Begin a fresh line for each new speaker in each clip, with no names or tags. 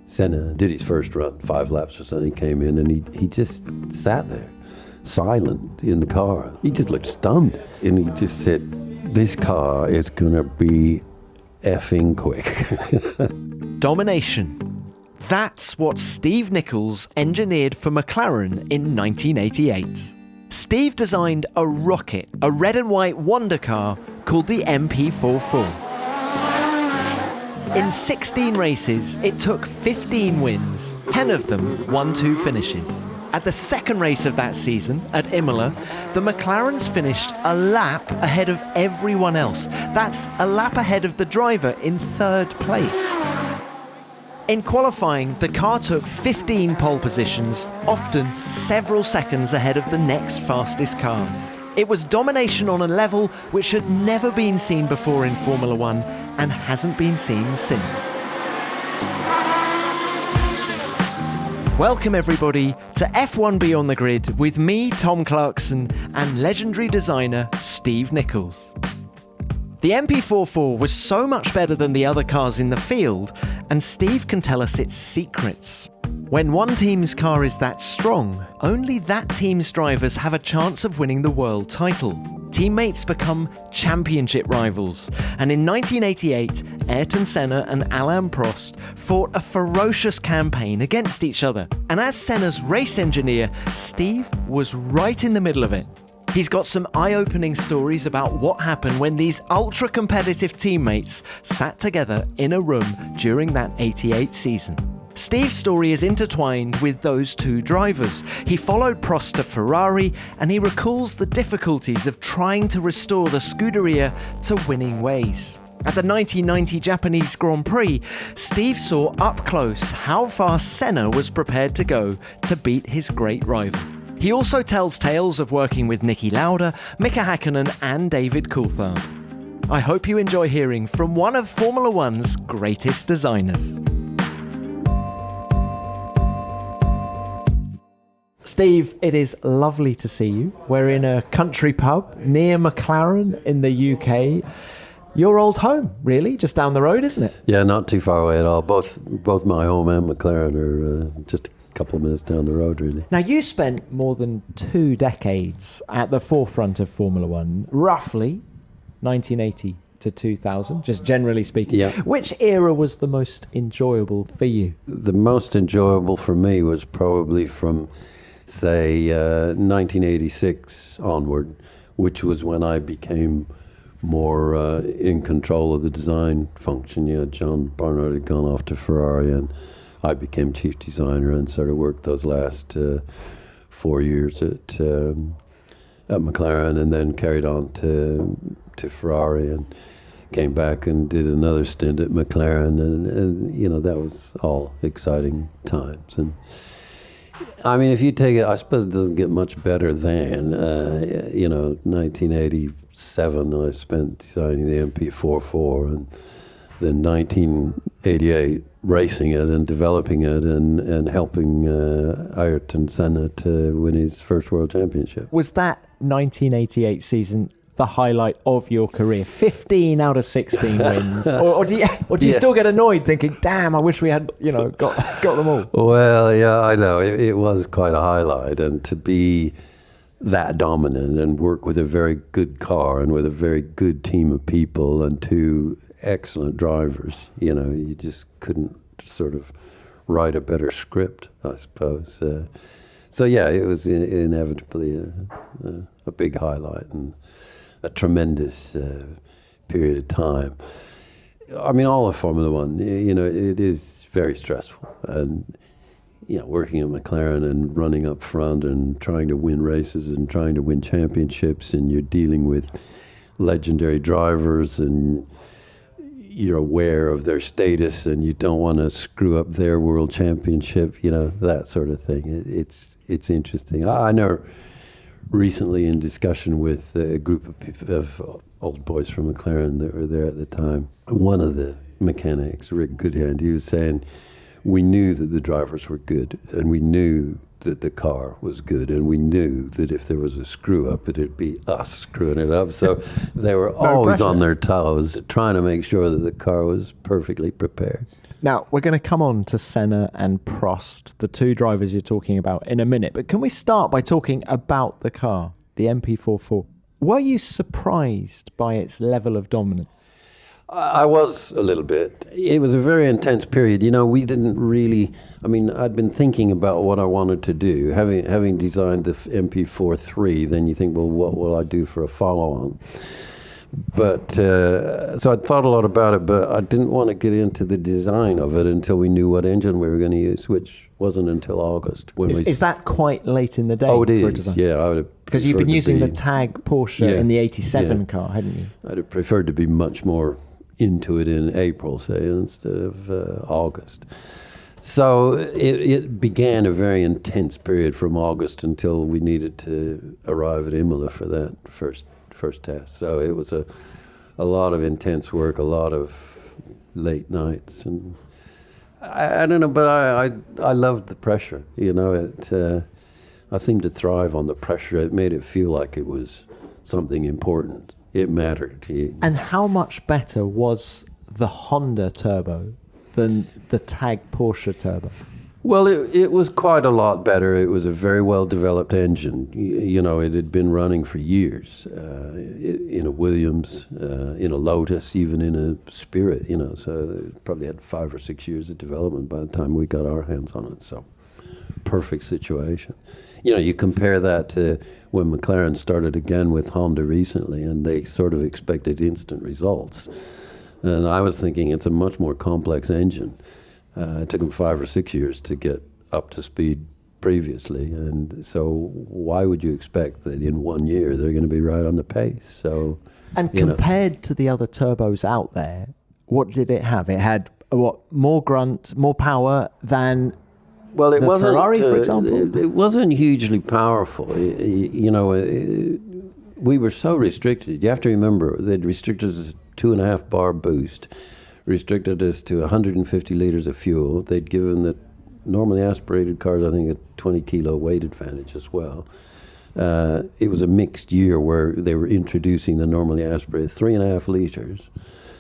Senna did his first run, 5 laps or something, came in and he just sat there, silent in the car. He just looked stunned. And he just said, this car is going to be effing quick.
Domination. That's what Steve Nichols engineered for McLaren in 1988. Steve designed a rocket, a red and white wonder car called the MP4. In 16 races, it took 15 wins, 10 of them 1-2 finishes. At the second race of that season, at Imola, the McLarens finished a lap ahead of everyone else. That's a lap ahead of the driver in third place. In qualifying, the car took 15 pole positions, often several seconds ahead of the next fastest cars. It was domination on a level which had never been seen before in Formula One and hasn't been seen since. Welcome everybody to F1 Beyond the Grid with me, Tom Clarkson, and legendary designer Steve Nichols. The MP4 was so much better than the other cars in the field, and Steve can tell us its secrets. When one team's car is that strong, only that team's drivers have a chance of winning the world title. Teammates become championship rivals, and in 1988, Ayrton Senna and Alain Prost fought a ferocious campaign against each other. And as Senna's race engineer, Steve was right in the middle of it. He's got some eye-opening stories about what happened when these ultra-competitive teammates sat together in a room during that 88 season. Steve's story is intertwined with those two drivers. He followed Prost to Ferrari, and he recalls the difficulties of trying to restore the Scuderia to winning ways. At the 1990 Japanese Grand Prix, Steve saw up close how far Senna was prepared to go to beat his great rival. He also tells tales of working with Niki Lauda, Mika Häkkinen and David Coulthard. I hope you enjoy hearing from one of Formula One's greatest designers. Steve, it is lovely to see you. We're in a country pub near McLaren in the UK. Your old home, really, just down the road, isn't it?
Yeah, not too far away at all. Both my home and McLaren are just a couple of minutes down the road, really.
Now, you spent more than 2 decades at the forefront of Formula One, roughly 1980 to 2000, just generally speaking.
Yeah.
Which era was the most enjoyable for you?
The most enjoyable for me was probably from, say, 1986 onward, which was when I became more in control of the design function. You know, John Barnard had gone off to Ferrari, and I became chief designer and sort of worked those last 4 years at McLaren, and then carried on to Ferrari, and came back and did another stint at McLaren, and you know, that was all exciting times. And I mean, if you take it, I suppose it doesn't get much better than, 1987, I spent designing the MP4, and then 1988 racing it and developing it and helping Ayrton Senna to win his first world championship.
Was that 1988 season the highlight of your career? 15 out of 16 wins, or do you still get annoyed thinking, "Damn, I wish we had, got them all"?
Well, yeah, I know it was quite a highlight, and to be that dominant and work with a very good car and with a very good team of people and 2 excellent drivers, you just couldn't sort of write a better script, I suppose. So yeah, it was inevitably a big highlight and a tremendous period of time. I mean, all of Formula One, it is very stressful. And, working at McLaren and running up front and trying to win races and trying to win championships, and you're dealing with legendary drivers, and you're aware of their status, and you don't want to screw up their world championship, that sort of thing. It's interesting. I know recently, in discussion with a group of people, of old boys from McLaren that were there at the time, one of the mechanics, Rick Goodhand, he was saying, we knew that the drivers were good, and we knew that the car was good, and we knew that if there was a screw up, it'd be us screwing it up. So they were always on their toes, trying to make sure that the car was perfectly prepared.
Now, we're going to come on to Senna and Prost, the two drivers you're talking about, in a minute. But can we start by talking about the car, the MP4-4? Were you surprised by its level of dominance?
I was a little bit. It was a very intense period. You know, we didn't really, I mean, I'd been thinking about what I wanted to do. Having designed the MP4-3, then you think, well, what will I do for a follow-on? But, so I thought a lot about it, but I didn't want to get into the design of it until we knew what engine we were going to use, which wasn't until August.
Is that quite late in the day?
Oh, it is, yeah. I would have
because you've been using the Tag Porsche in the 87 car, hadn't you?
I'd have preferred to be much more into it in April, say, instead of August. So it began a very intense period from August until we needed to arrive at Imola for that first test. So it was a lot of intense work, a lot of late nights, and I don't know, but I loved the pressure. You know, I seemed to thrive on the pressure. It made it feel like it was something important. It mattered to you.
And how much better was the Honda turbo than the Tag Porsche turbo?
Well, it was quite a lot better. It was a very well-developed engine. You know, it had been running for years in a Williams, in a Lotus, even in a Spirit, you know. So it probably had 5 or 6 years of development by the time we got our hands on it. So perfect situation. You know, you compare that to when McLaren started again with Honda recently, and they sort of expected instant results. And I was thinking it's a much more complex engine. It took them 5 or 6 years to get up to speed previously. And so why would you expect that in 1 year they're going to be right on the pace? So,
and compared to the other turbos out there, what did it have? It had, more grunt, more power than...
Well, it wasn't
Ferrari, for example.
It wasn't hugely powerful. You know, we were so restricted. You have to remember they'd restricted us to 2.5 bar boost, restricted us to 150 liters of fuel. They'd given the normally aspirated cars, I think, a 20 kilo weight advantage as well. It was a mixed year where they were introducing the normally aspirated 3.5 liters.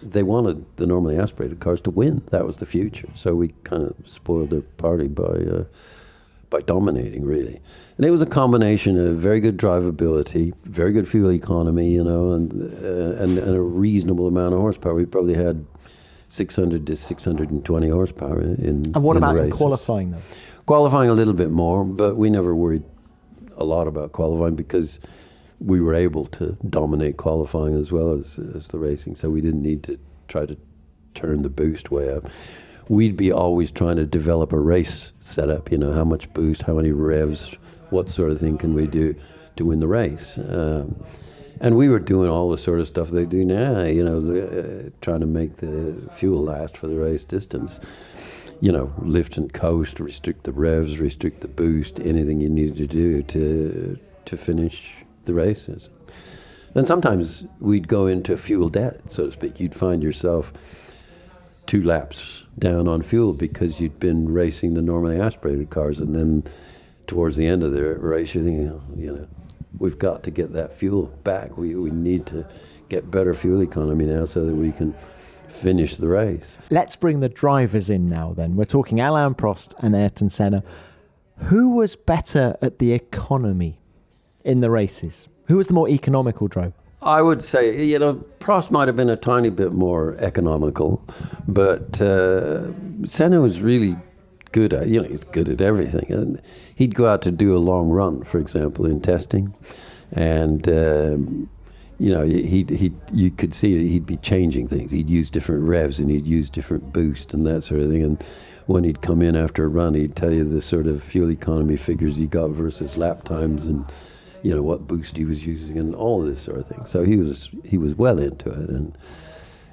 They wanted the normally aspirated cars to win. That was the future. So we kind of spoiled their party by dominating, really. And it was a combination of very good drivability, very good fuel economy, you know, and a reasonable amount of horsepower. We probably had 600 to 620 horsepower in
And what about in
races.
qualifying, though?
Qualifying a little bit more, but we never worried a lot about qualifying because we were able to dominate qualifying as well as the racing, so we didn't need to try to turn the boost way up. We'd be always trying to develop a race setup, you know, how much boost, how many revs, what sort of thing can we do to win the race. And we were doing all the sort of stuff they do now, you know, trying to make the fuel last for the race distance. You know, lift and coast, restrict the revs, restrict the boost, anything you needed to do to finish the races. And sometimes we'd go into fuel debt, so to speak. You'd find yourself 2 laps down on fuel because you'd been racing the normally aspirated cars, and then towards the end of the race you're thinking, oh, you know, we've got to get that fuel back. We need to get better fuel economy now so that we can finish the race.
Let's bring the drivers in now then. We're talking Alain Prost and Ayrton Senna. Who was better at the economy in the races? Who was the more economical driver?
I would say, you know, Prost might have been a tiny bit more economical, but Senna was really good at, you know, he's good at everything. And he'd go out to do a long run, for example, in testing, and you know, you could see he'd be changing things. He'd use different revs and he'd use different boost and that sort of thing. And when he'd come in after a run, he'd tell you the sort of fuel economy figures he got versus lap times, and you know what boost he was using and all this sort of thing. So he was well into it,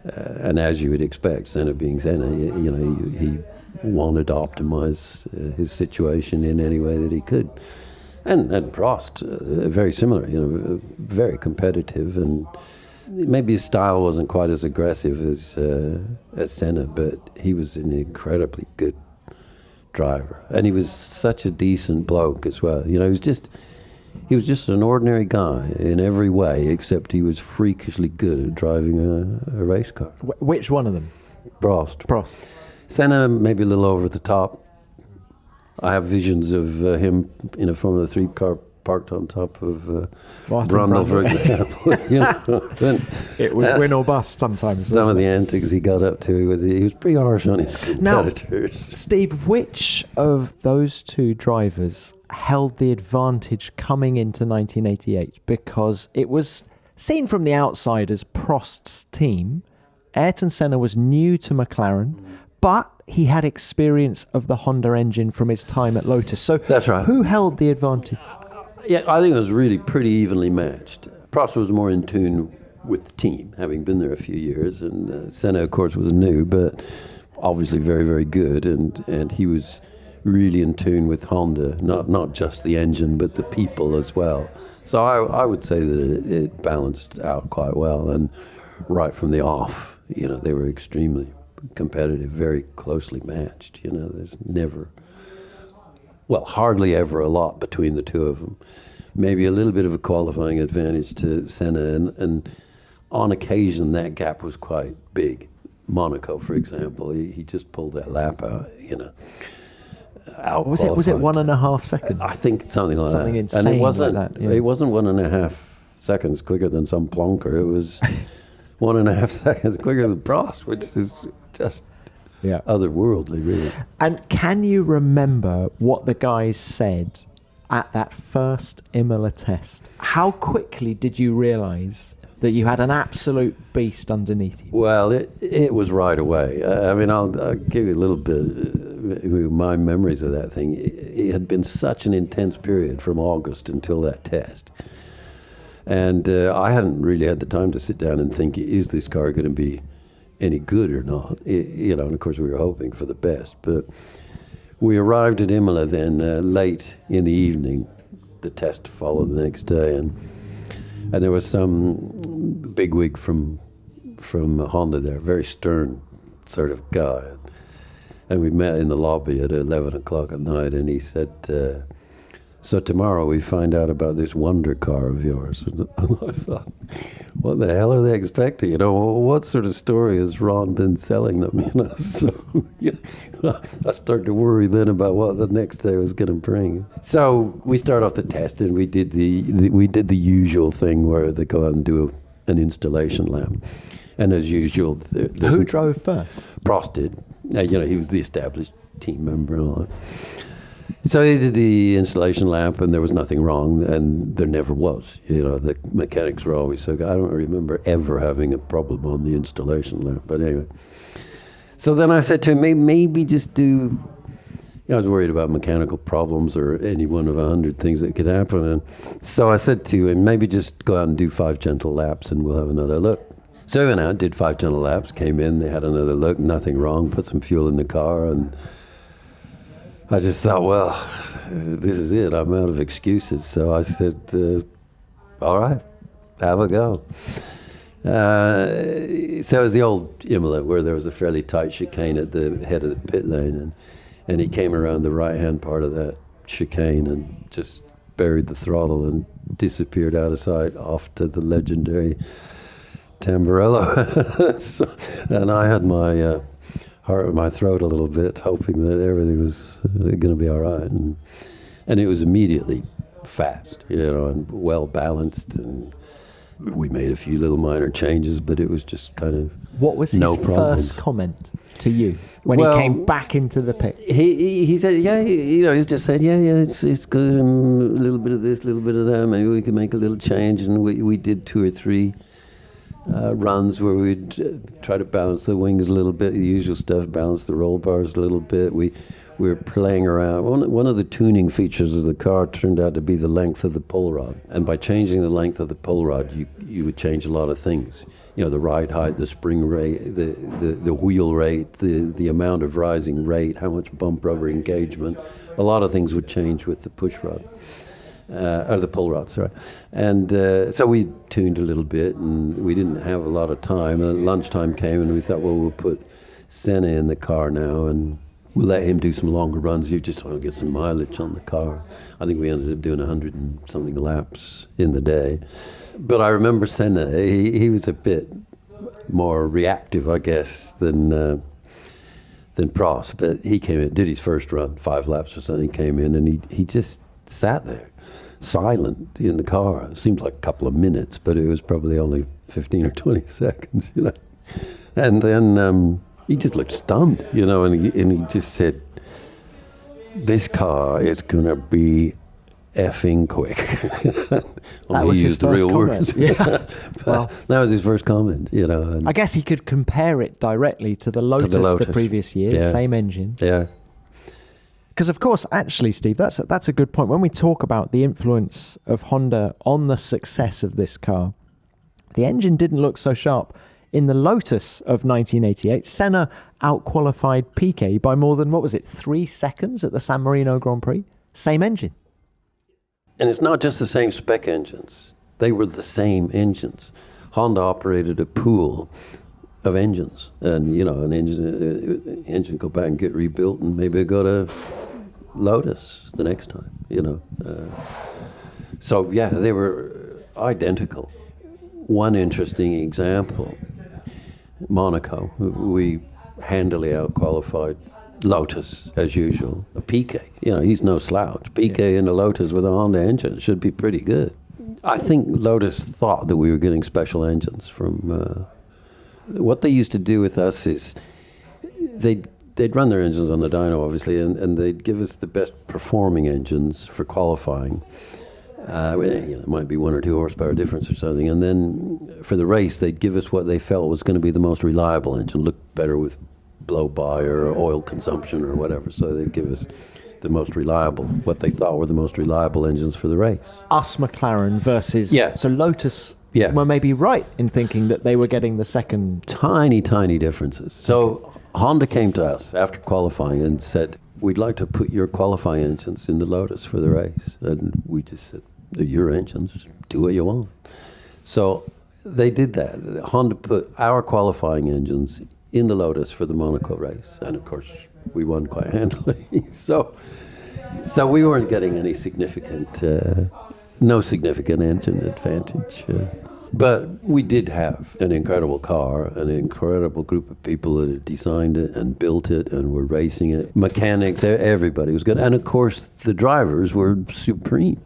and as you would expect, Senna being Senna, you know, he wanted to optimize his situation in any way that he could. And Prost, very similar, you know, very competitive, and maybe his style wasn't quite as aggressive as Senna, but he was an incredibly good driver, and he was such a decent bloke as well. You know, he was just an ordinary guy in every way, except he was freakishly good at driving a race car.
Which one of them?
Prost. Senna, maybe a little over the top. I have visions of him in a Formula 3 car parked on top of Brundle, for example. You know,
it was win or bust sometimes.
Some of the antics he got up to, he was pretty harsh on his competitors.
Now, Steve, which of those two drivers held the advantage coming into 1988? Because it was seen from the outside as Prost's team. Ayrton Senna was new to McLaren, but he had experience of the Honda engine from his time at Lotus. So
that's right.
Who held the advantage?
Yeah, I think it was really pretty evenly matched. Prost was more in tune with the team, having been there a few years, and Senna, of course, was new, but obviously very, very good, and he was really in tune with Honda, not just the engine, but the people as well. So I would say that it balanced out quite well, and right from the off, you know, they were extremely competitive, very closely matched. You know, there's never, well, hardly ever a lot between the two of them. Maybe a little bit of a qualifying advantage to Senna, and on occasion that gap was quite big. Monaco, for example, he just pulled that lap out, you know.
Was it 1.5 seconds?
I think something like
something
that.
Insane
and it wasn't
like that, yeah.
It wasn't 1.5 seconds quicker than some plonker. It was 1.5 seconds quicker than Prost, which is just otherworldly, really.
And can you remember what the guys said at that first Imola test? How quickly did you realise that you had an absolute beast underneath you?
Well, it was right away. I mean, I'll give you a little bit my memories of that thing. It had been such an intense period from August until that test. And I hadn't really had the time to sit down and think, is this car going to be any good or not? You know, and of course we were hoping for the best. But we arrived at Imola then late in the evening. The test followed the next day, and there was some bigwig from Honda there, very stern sort of guy. And we met in the lobby at 11 o'clock at night, and he said, so tomorrow we find out about this wonder car of yours. And I thought, what the hell are they expecting? You know, what sort of story has Ron been selling them? You know, so I started to worry then about what the next day was going to bring. So we start off the test, and we did the usual thing where they go out and do an installation lap. And as usual,
who drove first?
Prost did. You know, he was the established team member and all that. So he did the installation lap, and there was nothing wrong, and there never was. You know, the mechanics were always so good. I don't remember ever having a problem on the installation lap, but anyway. So then I said to him, maybe just do, you know, I was worried about mechanical problems or any one of 100 things that could happen. And so I said to him, maybe just go out and do 5 gentle laps, and we'll have another look. So we went out, did 5 gentle laps, came in, they had another look, nothing wrong, put some fuel in the car, and I just thought, well, this is it. I'm out of excuses. So I said, all right, have a go. So it was the old Imola where there was a fairly tight chicane at the head of the pit lane. And he came around the right-hand part of that chicane and just buried the throttle and disappeared out of sight off to the legendary Tamburello. And I had my heart in my throat a little bit, hoping that everything was going to be all right. And it was immediately fast, you know, and well balanced. And we made a few little minor changes, but it was just kind of
what was his first comment to you when he came back into the pit?
He said, yeah, you know, he's just said, yeah, it's good. A little bit of this, a little bit of that. Maybe we can make a little change. And we did 2 or 3 runs where we'd try to balance the wings a little bit, the usual stuff, balance the roll bars a little bit. We were playing around. One of the tuning features of the car turned out to be the length of the pull rod. And by changing the length of the pull rod, you would change a lot of things. You know, the ride height, the spring rate, the wheel rate, the amount of rising rate, how much bump rubber engagement. A lot of things would change with the push rod. Or the pull rod, sorry. And so we tuned a little bit, and we didn't have a lot of time. And lunchtime came, and we thought, well, we'll put Senna in the car now, and we'll let him do some longer runs. You just want to get some mileage on the car. I think we ended up doing 100 and something laps in the day. But I remember Senna, he was a bit more reactive, I guess, than than Prost. But he came in, did his first run, 5 laps or something, came in, and he just sat there, silent in the car. It seemed like a couple of minutes, but it was probably only 15 or 20 seconds, you know. And then he just looked stunned, you know, and he just said, "This car is going to be effing quick."
That was his first comment. Yeah.
Well, that was his first comment, you know. And
I guess he could compare it directly to the Lotus, the previous year,
yeah.
Same engine.
Yeah.
Because, of course, actually, Steve, that's a good point. When we talk about the influence of Honda on the success of this car, the engine didn't look so sharp. In the Lotus of 1988, Senna outqualified Piquet by more than, 3 seconds at the San Marino Grand Prix? Same engine.
And it's not just the same spec engines. They were the same engines. Honda operated a pool of engines. And, you know, an engine go back and get rebuilt and maybe go to Lotus the next time, you know. So, yeah, they were identical. One interesting example, Monaco, we handily outqualified Lotus as usual. Piquet, you know, he's no slouch. Piquet in the Lotus with a Honda engine should be pretty good. I think Lotus thought that we were getting special engines from... what they used to do with us is they'd run their engines on the dyno, obviously, and they'd give us the best performing engines for qualifying. You know, it might be 1 or 2 horsepower difference or something. And then for the race, they'd give us what they felt was going to be the most reliable engine, look better with blow-by or oil consumption or whatever. So they'd give us the most reliable, what they thought were the most reliable engines for the race.
Us McLaren versus...
Yeah.
So Lotus
Yeah.
were maybe right in thinking that they were getting the second...
Tiny differences. So Honda came to us after qualifying and said, "We'd like to put your qualifying engines in the Lotus for the race." And we just said, "They're your engines, do what you want." So they did that. Honda put our qualifying engines in the Lotus for the Monaco race. And of course, we won quite handily. So we weren't getting any significant, no significant engine advantage. But we did have an incredible car, an incredible group of people that had designed it and built it and were racing it. Mechanics, everybody was good. And of course, the drivers were supreme.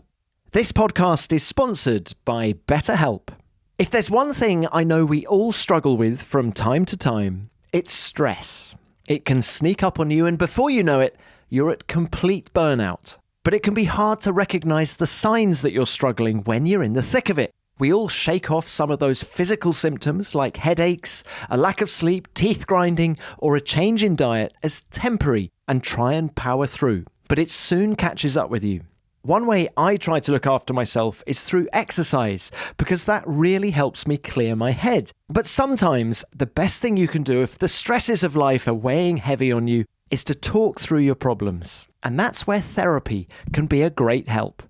This podcast is sponsored by BetterHelp. If there's one thing I know we all struggle with from time to time, it's stress. It can sneak up on you, and before you know it, you're at complete burnout. But it can be hard to recognize the signs that you're struggling when you're in the thick of it. We all shake off some of those physical symptoms like headaches, a lack of sleep, teeth grinding, or a change in diet as temporary and try and power through. But it soon catches up with you. One way I try to look after myself is through exercise, because that really helps me clear my head. But sometimes the best thing you can do if the stresses of life are weighing heavy on you is to talk through your problems. And that's where therapy can be a great help.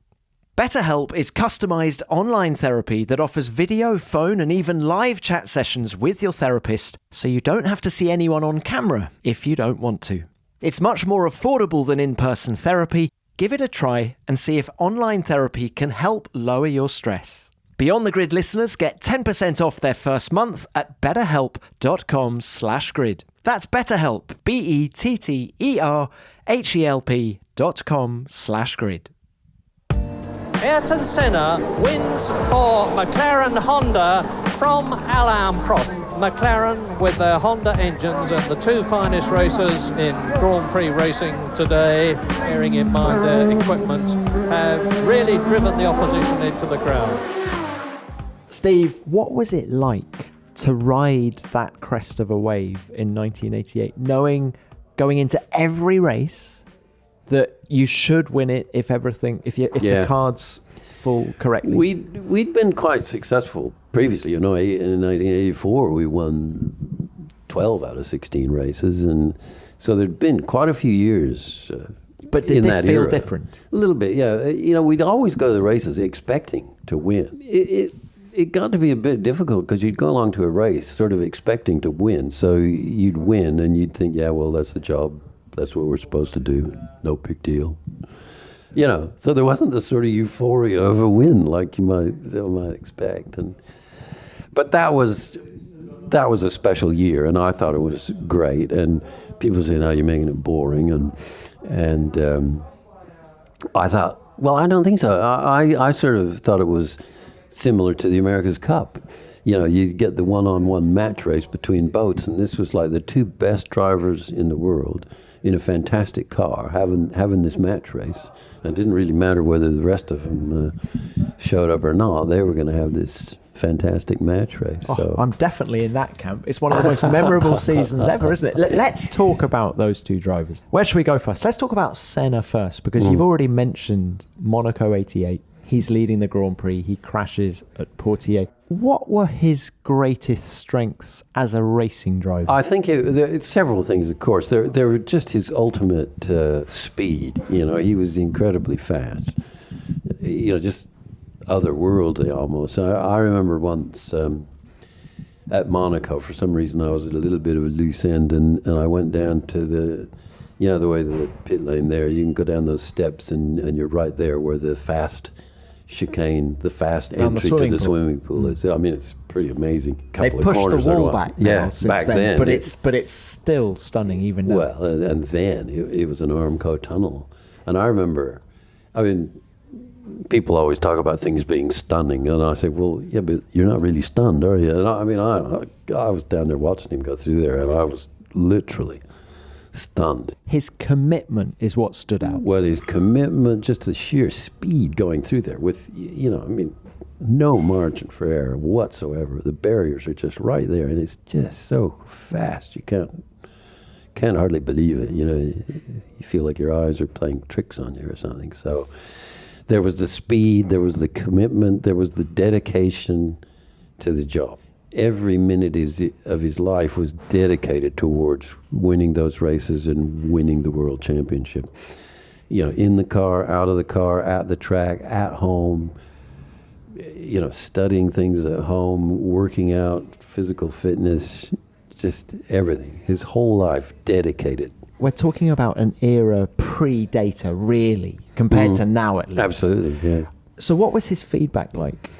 BetterHelp is customized online therapy that offers video, phone, and even live chat sessions with your therapist, so you don't have to see anyone on camera if you don't want to. It's much more affordable than in-person therapy. Give it a try and see if online therapy can help lower your stress. Beyond the Grid listeners get 10% off their first month at betterhelp.com/grid. That's BetterHelp, BetterHelp.com/grid.
Ayrton Senna wins for McLaren Honda from Alain Prost. McLaren with their Honda engines and the 2 finest racers in Grand Prix racing today, bearing in mind their equipment, have really driven the opposition into the ground.
Steve, what was it like to ride that crest of a wave in 1988, knowing going into every race that you should win it if the cards fall correctly?
We'd been quite successful previously. You know, in 1984 we won 12 out of 16 races, and so there'd been quite a few years.
But did
in
this
that
feel
era.
different?
A little bit, yeah. You know, we'd always go to the races expecting to win. It got to be a bit difficult because you'd go along to a race sort of expecting to win. So you'd win and you'd think, yeah, well, that's the job. That's what we're supposed to do. No big deal. You know, so there wasn't the sort of euphoria of a win like you might expect. But that was that was a special year, and I thought it was great. And people say, "No, you're making it boring," and I thought, well, I don't think so. I sort of thought it was similar to the America's Cup. You know, you get the one-on-one match race between boats, and this was like the two best drivers in the world in a fantastic car having this match race. And it didn't really matter whether the rest of them showed up or not. They were going to have this fantastic match race. So
I'm definitely in that camp. It's one of the most memorable seasons ever, isn't it? Let's talk about those two drivers. Where should we go first? Let's talk about Senna first, because you've already mentioned Monaco 88. He's leading the Grand Prix. He crashes at Portier. What were his greatest strengths as a racing driver?
I think it's several things, of course. There were just his ultimate speed. You know, he was incredibly fast. You know, just otherworldly almost. I remember once at Monaco, for some reason I was at a little bit of a loose end, and I went down to the way the pit lane there. You can go down those steps, and you're right there where the fast chicane, the fast entry to the swimming pool is. I mean, it's pretty amazing.
They've pushed the wall back now since then, but it's still stunning even now.
Well, and then it was an Armco tunnel, and I remember, I mean, people always talk about things being stunning, and I say, well, yeah, but you're not really stunned, are you? And I was down there watching him go through there, and I was literally stunned.
His commitment is what stood out.
Well, his commitment, just the sheer speed going through there with, no margin for error whatsoever. The barriers are just right there, and it's just so fast. You can't hardly believe it. You know, you feel like your eyes are playing tricks on you or something. So there was the speed, there was the commitment, there was the dedication to the job. Every minute of his life was dedicated towards winning those races and winning the world championship. You know, in the car, out of the car, at the track, at home, you know, studying things at home, working out, physical fitness, just everything. His whole life dedicated.
We're talking about an era pre-data, really, compared to now at least.
Absolutely, yeah.
So what was his feedback like?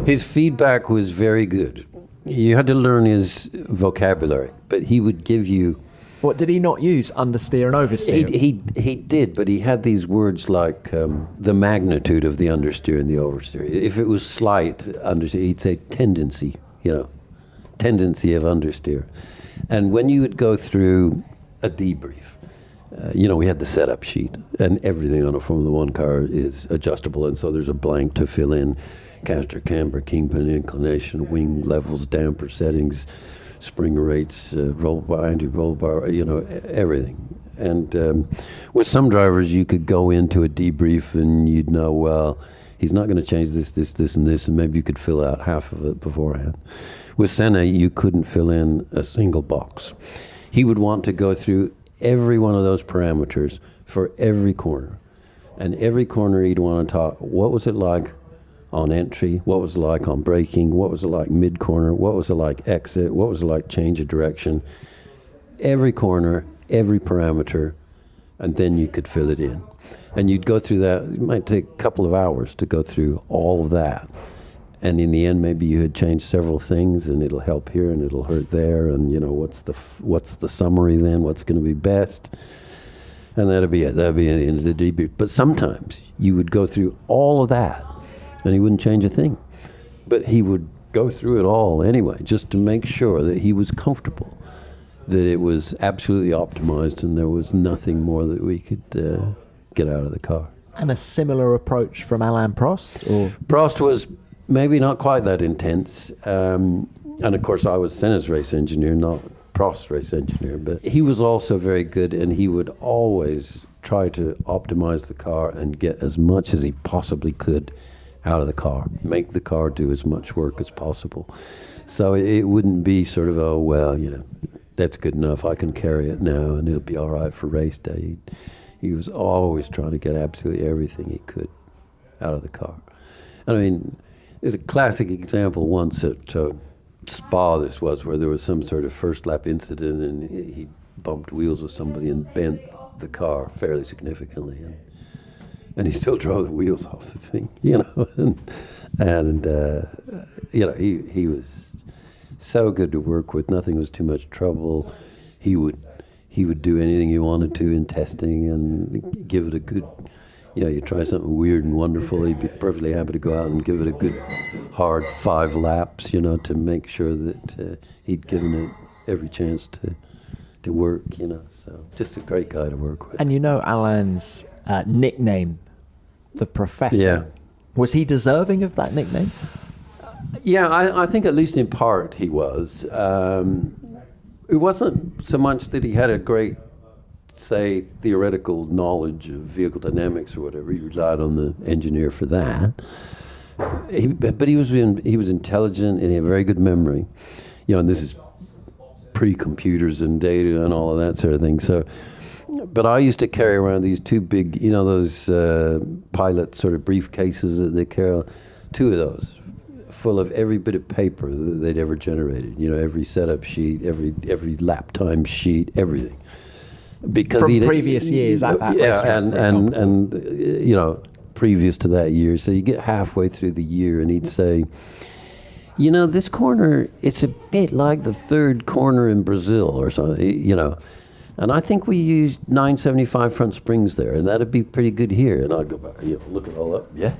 His feedback was very good. You had to learn his vocabulary, but he would give you...
What did he not use? Understeer and oversteer?
He did, but he had these words like the magnitude of the understeer and the oversteer. If it was slight understeer, he'd say tendency, tendency of understeer. And when you would go through a debrief, we had the setup sheet, and everything on a Formula One car is adjustable, and so there's a blank to fill in. Caster, camber, kingpin, inclination, wing levels, damper settings, spring rates, roll bar, anti-roll bar, everything. And with some drivers, you could go into a debrief and you'd know, well, he's not going to change this, and this, and maybe you could fill out half of it beforehand. With Senna, you couldn't fill in a single box. He would want to go through every one of those parameters for every corner. And every corner he'd want to talk, what was it like on entry, what was it like on braking, what was it like mid-corner, what was it like exit, what was it like change of direction. Every corner, every parameter, and then you could fill it in. And you'd go through that. It might take a couple of hours to go through all of that. And in the end, maybe you had changed several things, and it'll help here and it'll hurt there, and what's the summary then, what's going to be best. And that'll be it. That'll be the end of the debrief. But sometimes you would go through all of that, and he wouldn't change a thing. But he would go through it all anyway, just to make sure that he was comfortable, that it was absolutely optimized, and there was nothing more that we could get out of the car.
And a similar approach from Alain Prost? Or?
Prost was maybe not quite that intense. And of course, I was Senna's race engineer, not Prost's race engineer. But he was also very good, and he would always try to optimize the car and get as much as he possibly could out of the car, make the car do as much work as possible. So it wouldn't be sort of, oh, well, that's good enough. I can carry it now, and it'll be all right for race day. He was always trying to get absolutely everything he could out of the car. And I mean, there's a classic example once at Spa, this was, where there was some sort of first lap incident, and he bumped wheels with somebody and bent the car fairly significantly. And he still drove the wheels off the thing, and he was so good to work with. Nothing was too much trouble. He would do anything he wanted to in testing and give it a good, you try something weird and wonderful, he'd be perfectly happy to go out and give it a good hard 5 laps, to make sure that he'd given it every chance to work, so just a great guy to work with.
And Alain's nickname, the Professor.
Yeah.
Was he deserving of that nickname?
Yeah, I think at least in part he was. It wasn't so much that he had a great, say, theoretical knowledge of vehicle dynamics or whatever. He relied on the engineer for that. But he was intelligent and he had very good memory. And this is pre-computers and data and all of that sort of thing. So, but I used to carry around these 2 big, those pilot sort of briefcases that they carry, 2 of those, full of every bit of paper that they'd ever generated. Every setup sheet, every lap time sheet, everything. Because
from previous years at that restaurant,
and previous to that year. So you get halfway through the year and he'd say, this corner, it's a bit like the 3rd corner in Brazil or something, And I think we used 975 front springs there, and that'd be pretty good here. And I'd go back, look it all up. Yeah.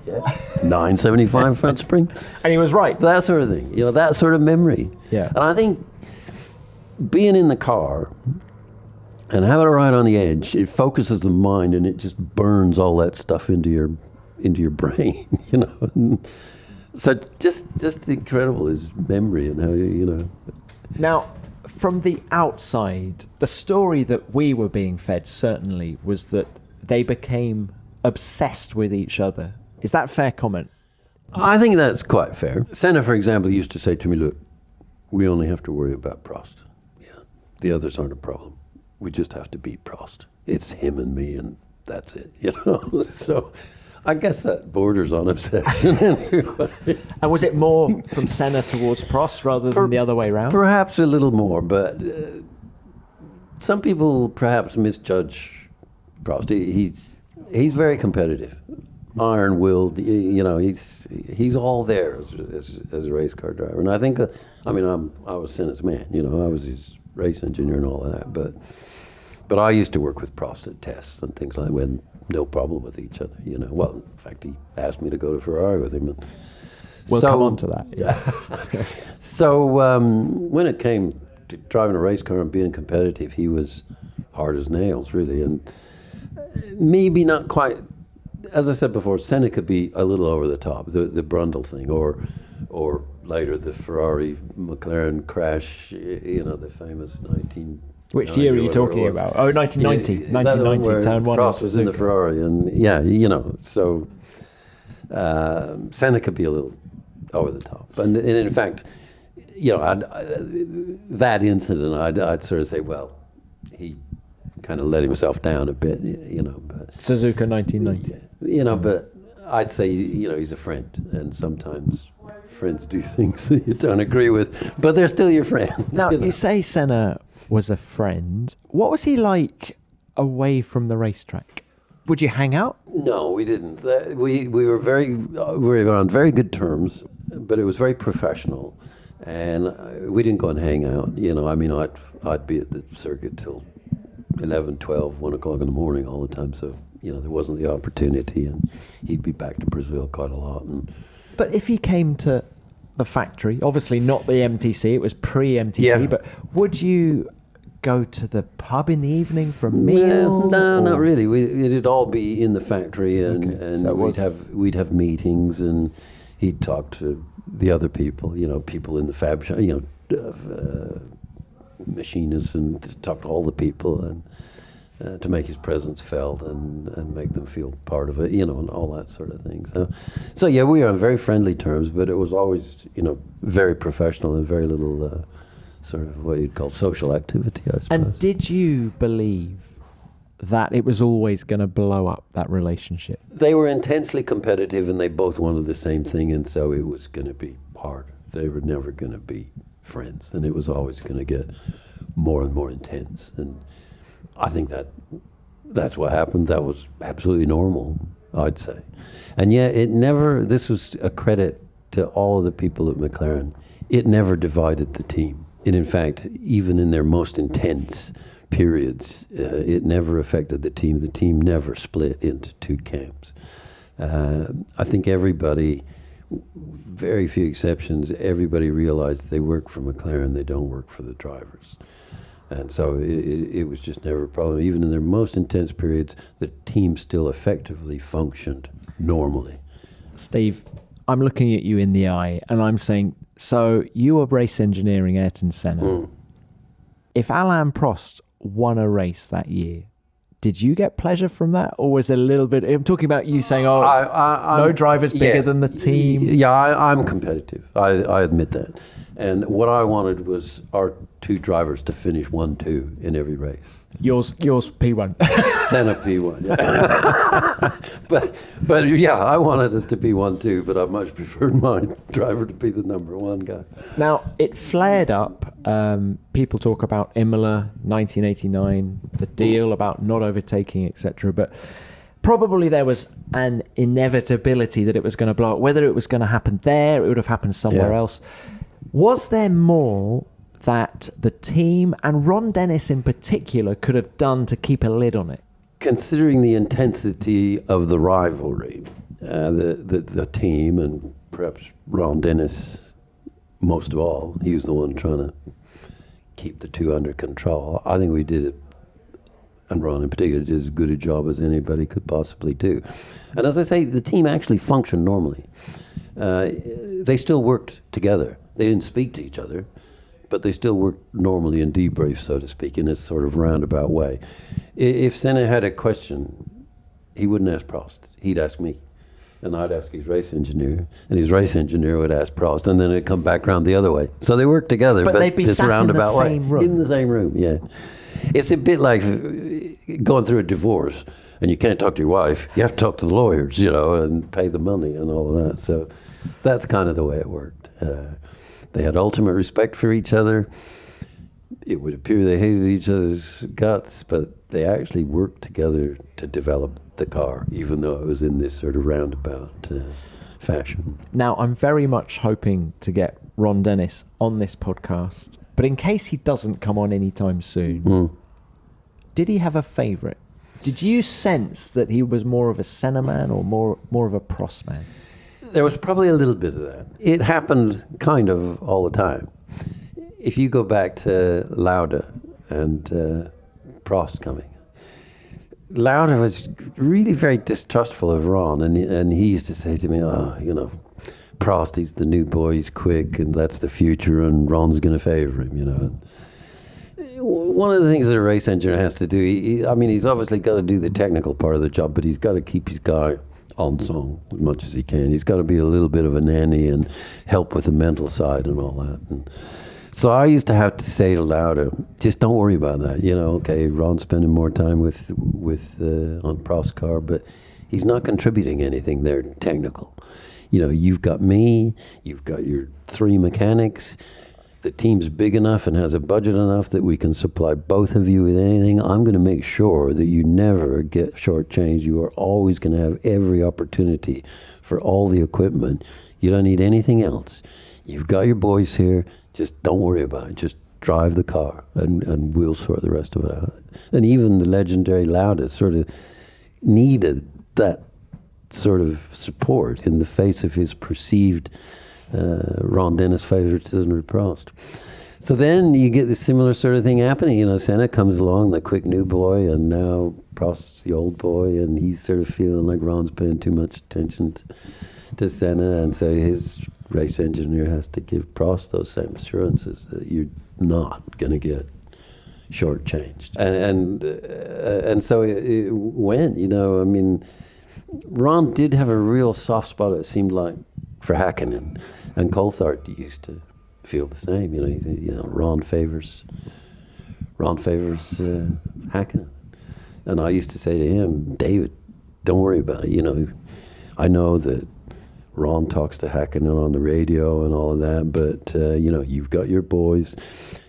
975 front spring.
And he was right.
That sort of thing, that sort of memory.
Yeah.
And I think being in the car and having it right on the edge, it focuses the mind and it just burns all that stuff into your brain, So just incredible, his memory and how,
Now, from the outside, the story that we were being fed certainly was that they became obsessed with each other. Is that a fair comment?
I think that's quite fair. Senna, for example, used to say to me, look, we only have to worry about Prost. Yeah, the others aren't a problem. We just have to beat Prost. It's him and me, and that's it, So I guess that borders on obsession anyway.
And was it more from Senna towards Prost rather than the other way around?
Perhaps a little more, but some people perhaps misjudge Prost. He's very competitive, iron-willed. He's all there as a race car driver. And I think, I was Senna's man. I was his race engineer and all of that. But I used to work with Prost at tests and things like that. We had no problem with each other. Well, in fact, he asked me to go to Ferrari with him. And
we'll come on to that. Yeah.
So when it came to driving a race car and being competitive, he was hard as nails, really. And maybe not quite, as I said before, Senna could be a little over the top, the Brundle thing, or later the Ferrari McLaren crash, the famous 19...
Which year are you talking about? Oh, 1990. 1990, turn 1.
Prost was in the Ferrari, and so Senna could be a little over the top. And in fact, that incident, I'd sort of say, well, he kind of let himself down a bit, But,
Suzuka 1990.
But I'd say, he's a friend, and sometimes friends do things that you don't agree with, but they're still your friends.
Now, you say Senna was a friend. What was he like away from the racetrack? Would you hang out?
No, we didn't. We were we were on very good terms, but it was very professional, and we didn't go and hang out. I'd be at the circuit till 11, 12, 1 o'clock in the morning all the time. So there wasn't the opportunity, and he'd be back to Brazil quite a lot.
But if he came to the factory, obviously not the MTC, it was pre-MTC, but would you go to the pub in the evening for a meal?
No, not really. It'd all be in the factory, and so we'd have meetings, and he'd talk to the other people, people in the fab shop, machinists, and just talk to all the people, and to make his presence felt and make them feel part of it, and all that sort of thing. So yeah, we were on very friendly terms, but it was always, very professional and very little sort of what you'd call social activity, I suppose.
And did you believe that it was always going to blow up, that relationship?
They were intensely competitive, and they both wanted the same thing, and so it was going to be hard. They were never going to be friends, and it was always going to get more and more intense. And I think that's what happened. That was absolutely normal, I'd say. And yeah, this was a credit to all of the people at McLaren. it never divided the team. And in fact, even in their most intense periods, it never affected the team. The team never split into two camps. I think everybody, very few exceptions, everybody realized they work for McLaren, they don't work for the drivers. And so it was just never a problem. Even in their most intense periods, the team still effectively functioned normally.
Steve, I'm looking at you in the eye and I'm saying, so you were race engineering Ayrton Senna. If Alain Prost won a race that year, did you get pleasure from that? Or was it a little bit, I'm talking about you saying, no driver's bigger than the team.
Yeah, I'm competitive. I admit that. And what I wanted was our two drivers to finish 1-2 in every race.
Yours P1.
Senna P1, yeah. but yeah, I wanted us to be 1-2, but I much preferred my driver to be the number one guy.
Now, it flared up. People talk about Imola, 1989, the deal about not overtaking, etc. But probably there was an inevitability that it was going to blow up. Whether it was going to happen there, it would have happened somewhere else. Was there more that the team and Ron Dennis in particular could have done to keep a lid on it?
Considering the intensity of the rivalry, the team, and perhaps Ron Dennis most of all, he was the one trying to keep the two under control. I think we did it, and Ron in particular did as good a job as anybody could possibly do. And as I say, the team actually functioned normally. They still worked together. They didn't speak to each other, but they still worked normally in debrief, so to speak, in this sort of roundabout way. If Senna had a question, he wouldn't ask Prost. He'd ask me, and I'd ask his race engineer, and his race engineer would ask Prost, and then it'd come back around the other way. So they worked together, but
they'd be
this
sat
roundabout
in the same room.
In the same room, yeah. It's a bit like going through a divorce, and you can't talk to your wife. You have to talk to the lawyers, and pay the money and all of that. So that's kind of the way it worked. They had ultimate respect for each other. It would appear they hated each other's guts, but they actually worked together to develop the car, even though it was in this sort of roundabout fashion.
Now, I'm very much hoping to get Ron Dennis on this podcast, but in case he doesn't come on anytime soon, did he have a favourite? Did you sense that he was more of a Senna man or more of a Prost man?
There was probably a little bit of that. It happened kind of all the time. If you go back to Lauda and Prost coming, Lauda was really very distrustful of Ron, and he used to say to me, Prost, he's the new boy, he's quick, and that's the future, and Ron's going to favor him, And one of the things that a race engineer has to do, he's obviously got to do the technical part of the job, but he's got to keep his guy on song as much as he can. He's got to be a little bit of a nanny and help with the mental side and all that. And so I used to have to say to Lauda, just don't worry about that. Okay, Ron's spending more time with on Prost's car, but he's not contributing anything there technical. You've got me, you've got your three mechanics. The team's big enough and has a budget enough that we can supply both of you with anything. I'm going to make sure that you never get shortchanged. You are always going to have every opportunity for all the equipment. You don't need anything else. You've got your boys here. Just don't worry about it. Just drive the car, and we'll sort the rest of it out. And even the legendary Lauda sort of needed that sort of support in the face of his perceived Ron Dennis favoritism with Prost. So then you get this similar sort of thing happening. Senna comes along, the quick new boy, and now Prost's the old boy, and he's sort of feeling like Ron's paying too much attention to Senna, and so his race engineer has to give Prost those same assurances that you're not going to get shortchanged. And so it went. Ron did have a real soft spot, it seemed like, for Hakkinen, and Coulthard used to feel the same. Ron favors Hakkinen, and I used to say to him, David, don't worry about it. I know that Ron talks to Hakkinen on the radio and all of that, but you've got your boys,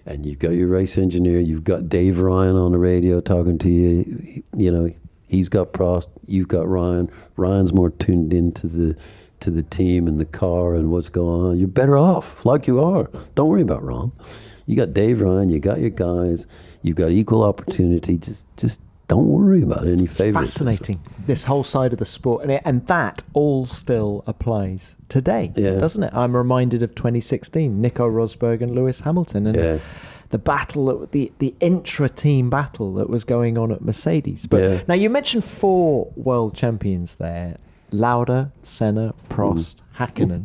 and you've got your race engineer. You've got Dave Ryan on the radio talking to you. He's got Prost, you've got Ryan. Ryan's more tuned into the team and the car and what's going on. You're better off, like you are. Don't worry about Ron. You got Dave Ryan, you got your guys, you've got equal opportunity. Just don't worry about any favorites.
Fascinating, this whole side of the sport, and that all still applies today, doesn't it? I'm reminded of 2016, Nico Rosberg and Lewis Hamilton, and the battle, the intra-team battle that was going on at Mercedes. But now you mentioned 4 world champions there: Lauda, Senna, Prost, Hakkinen.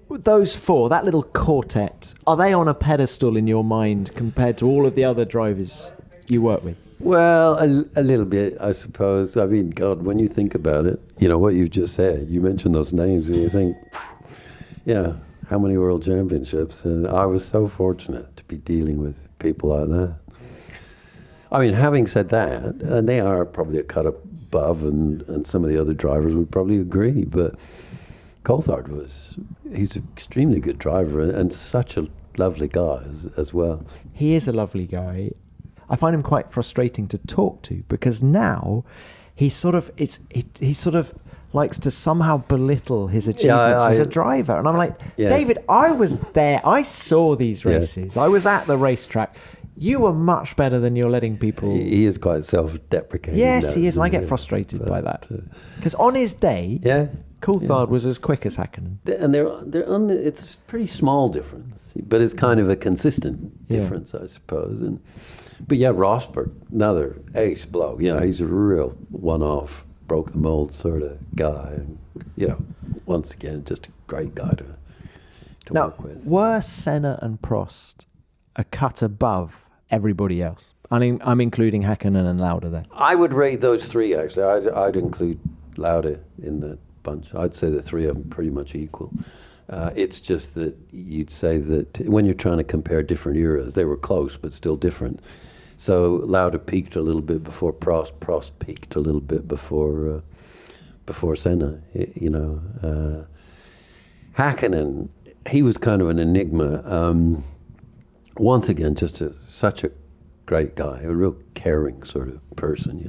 Those 4, that little quartet, are they on a pedestal in your mind compared to all of the other drivers you work with?
Well, a little bit, I suppose. I mean, God, when you think about it, what you've just said, you mentioned those names and you think, how many world championships? And I was so fortunate to be dealing with people like that. I mean, having said that, and they are probably a cut above, and some of the other drivers would probably agree, but Coulthard he's an extremely good driver and such a lovely guy as well.
He is a lovely guy. I find him quite frustrating to talk to because now he sort of likes to somehow belittle his achievements as a driver. And I'm like, David, I was there. I saw these races. I was at the racetrack. You were much better than you're letting people...
He is quite self-deprecating.
Yes, he is, and I get frustrated by that. Because on his day... Coulthard was as quick as Hakkinen.
And it's a pretty small difference, but it's kind of a consistent difference, I suppose. But Rosberg, another ace bloke. He's a real one-off, broke the mold sort of guy. And, once again, just a great guy to work with.
Were Senna and Prost a cut above everybody else? I mean, I'm including Hakkinen and Lauda there.
I would rate those 3, actually. I'd include Lauda in the bunch. I'd say the 3 of them pretty much equal. It's just that you'd say that when you're trying to compare different eras, they were close but still different. So Lauda peaked a little bit before Prost. Prost peaked a little bit before Senna. Hakkinen, he was kind of an enigma. Once again, just such a great guy, a real caring sort of person.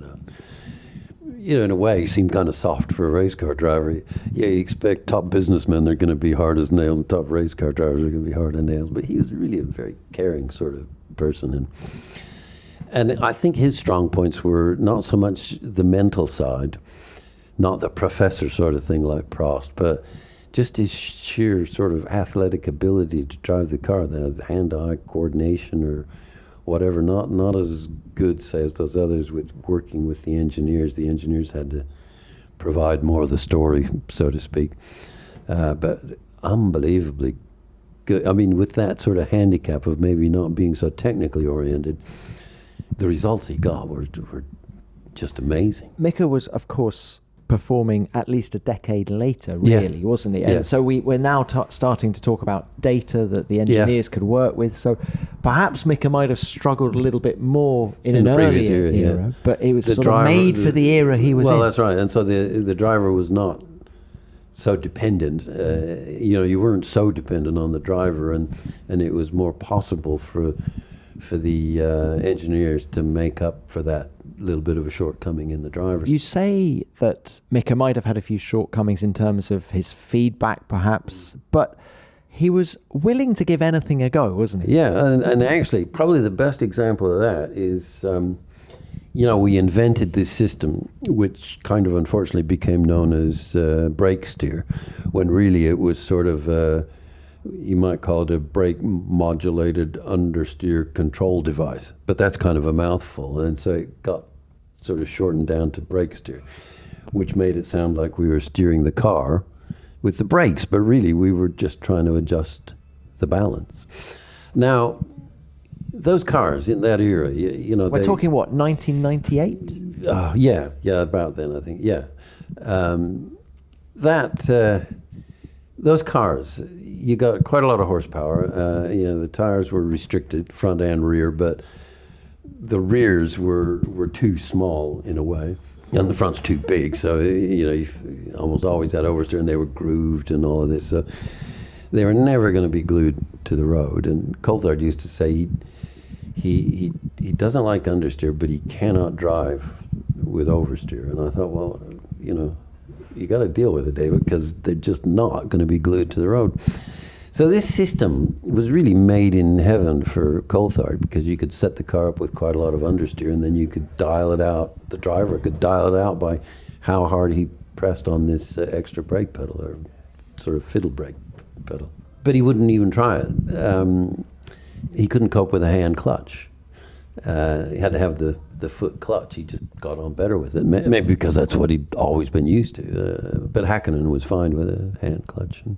In a way, he seemed kind of soft for a race car driver. You expect top businessmen, they're going to be hard as nails, and top race car drivers are going to be hard as nails. But he was really a very caring sort of person. And I think his strong points were not so much the mental side, not the professor sort of thing like Prost, but just his sheer sort of athletic ability to drive the car, the hand-eye coordination or whatever, not as good, say, as those others with working with the engineers. The engineers had to provide more of the story, so to speak. But unbelievably good. I mean, with that sort of handicap of maybe not being so technically oriented, the results he got were just amazing.
Mika was, of course, performing at least a decade later, really, wasn't he? And so we're now starting to talk about data that the engineers could work with. So perhaps Mika might have struggled a little bit more in an earlier era, but it was sort of made for the era he was in.
Well, that's right. And so the driver was not so dependent. You weren't so dependent on the driver, and it was more possible for the engineers to make up for that little bit of a shortcoming in the drivers.
You say that Mika might have had a few shortcomings in terms of his feedback, perhaps, but he was willing to give anything a go, wasn't he?
Yeah, and actually, probably the best example of that is, we invented this system, which kind of unfortunately became known as brake steer, when really it was sort of you might call it a brake modulated understeer control device, but that's kind of a mouthful, and so it got sort of shortened down to brake steer, which made it sound like we were steering the car with the brakes, but really we were just trying to adjust the balance. Now, those cars in that era,
we're talking what, 1998?
Yeah, about then, I think. Those cars, you got quite a lot of horsepower. The tires were restricted, front and rear, but the rears were too small in a way, and the front's too big. So you almost always had oversteer, and they were grooved and all of this. So they were never going to be glued to the road. And Coulthard used to say he doesn't like understeer, but he cannot drive with oversteer. And I thought, well, you got to deal with it, David, because they're just not going to be glued to the road. So this system was really made in heaven for Coulthard, because you could set the car up with quite a lot of understeer, and then you could dial it out. The driver could dial it out by how hard he pressed on this extra brake pedal, or sort of fiddle brake pedal. But he wouldn't even try it. He couldn't cope with a hand clutch. He had to have the foot clutch. He just got on better with it. Maybe because that's what he'd always been used to. But Hakkinen was fine with a hand clutch. And,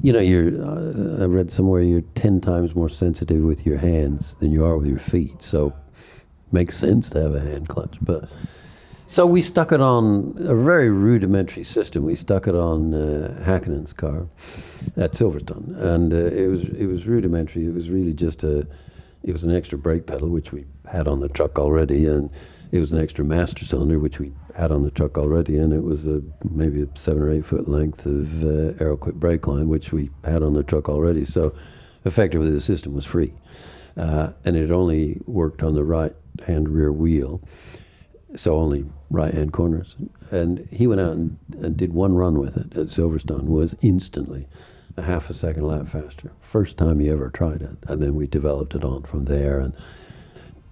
I read somewhere you're 10 times more sensitive with your hands than you are with your feet. So makes sense to have a hand clutch. So we stuck it on a very rudimentary system. We stuck it on Hakkinen's car at Silverstone, and it was rudimentary. It was really just it was an extra brake pedal, which we had on the truck already, and it was an extra master cylinder, which we had on the truck already, and it was maybe a 7 or 8 foot length of Aero-Quip brake line, which we had on the truck already. So effectively the system was free, and it only worked on the right-hand rear wheel, so only right-hand corners. And he went out and did one run with it at Silverstone, was instantly a half a second lap faster. First time he ever tried it. And then we developed it on from there, and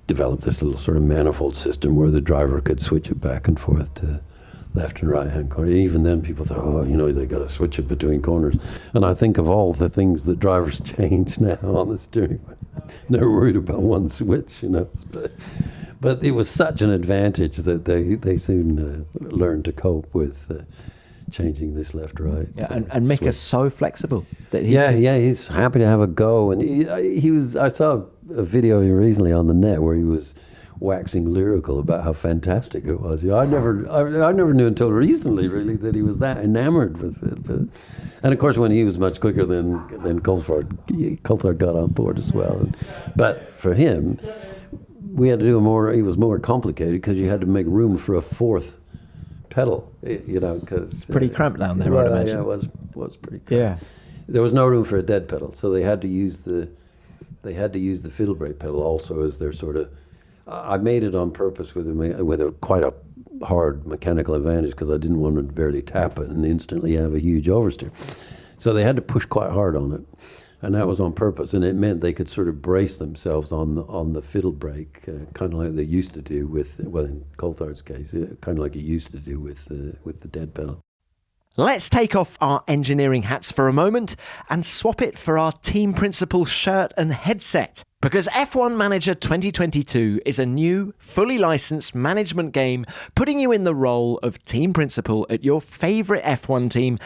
developed this little sort of manifold system where the driver could switch it back and forth to left and right-hand corner. Even then people thought, they got to switch it between corners. And I think of all the things that drivers change now on the steering wheel. They're worried about one switch, But it was such an advantage that they soon learned to cope with changing this left-right.
Yeah, and Mick is so flexible that
he's happy to have a go. And he was. I saw a video recently on the net where he was waxing lyrical about how fantastic it was. I never knew until recently, really, that he was that enamored with it. And of course, when he was much quicker than Coulthard got on board as well. But for him, we had to do it was more complicated, because you had to make room for a fourth pedal, because
it's pretty cramped down there, I'd imagine.
Yeah, it was pretty cramped.
Yeah.
There was no room for a dead pedal, so they had to use the fiddle brake pedal also as their sort of. I made it on purpose with quite a hard mechanical advantage, because I didn't want to barely tap it and instantly have a huge oversteer. So they had to push quite hard on it, and that was on purpose. And it meant they could sort of brace themselves on the fiddle brake, kind of like they used to do in Coulthard's case, kind of like he used to do with the dead pedal.
Let's take off our engineering hats for a moment and swap it for our team principal shirt and headset. Because F1 Manager 2022 is a new, fully licensed management game putting you in the role of team principal at your favourite F1 team,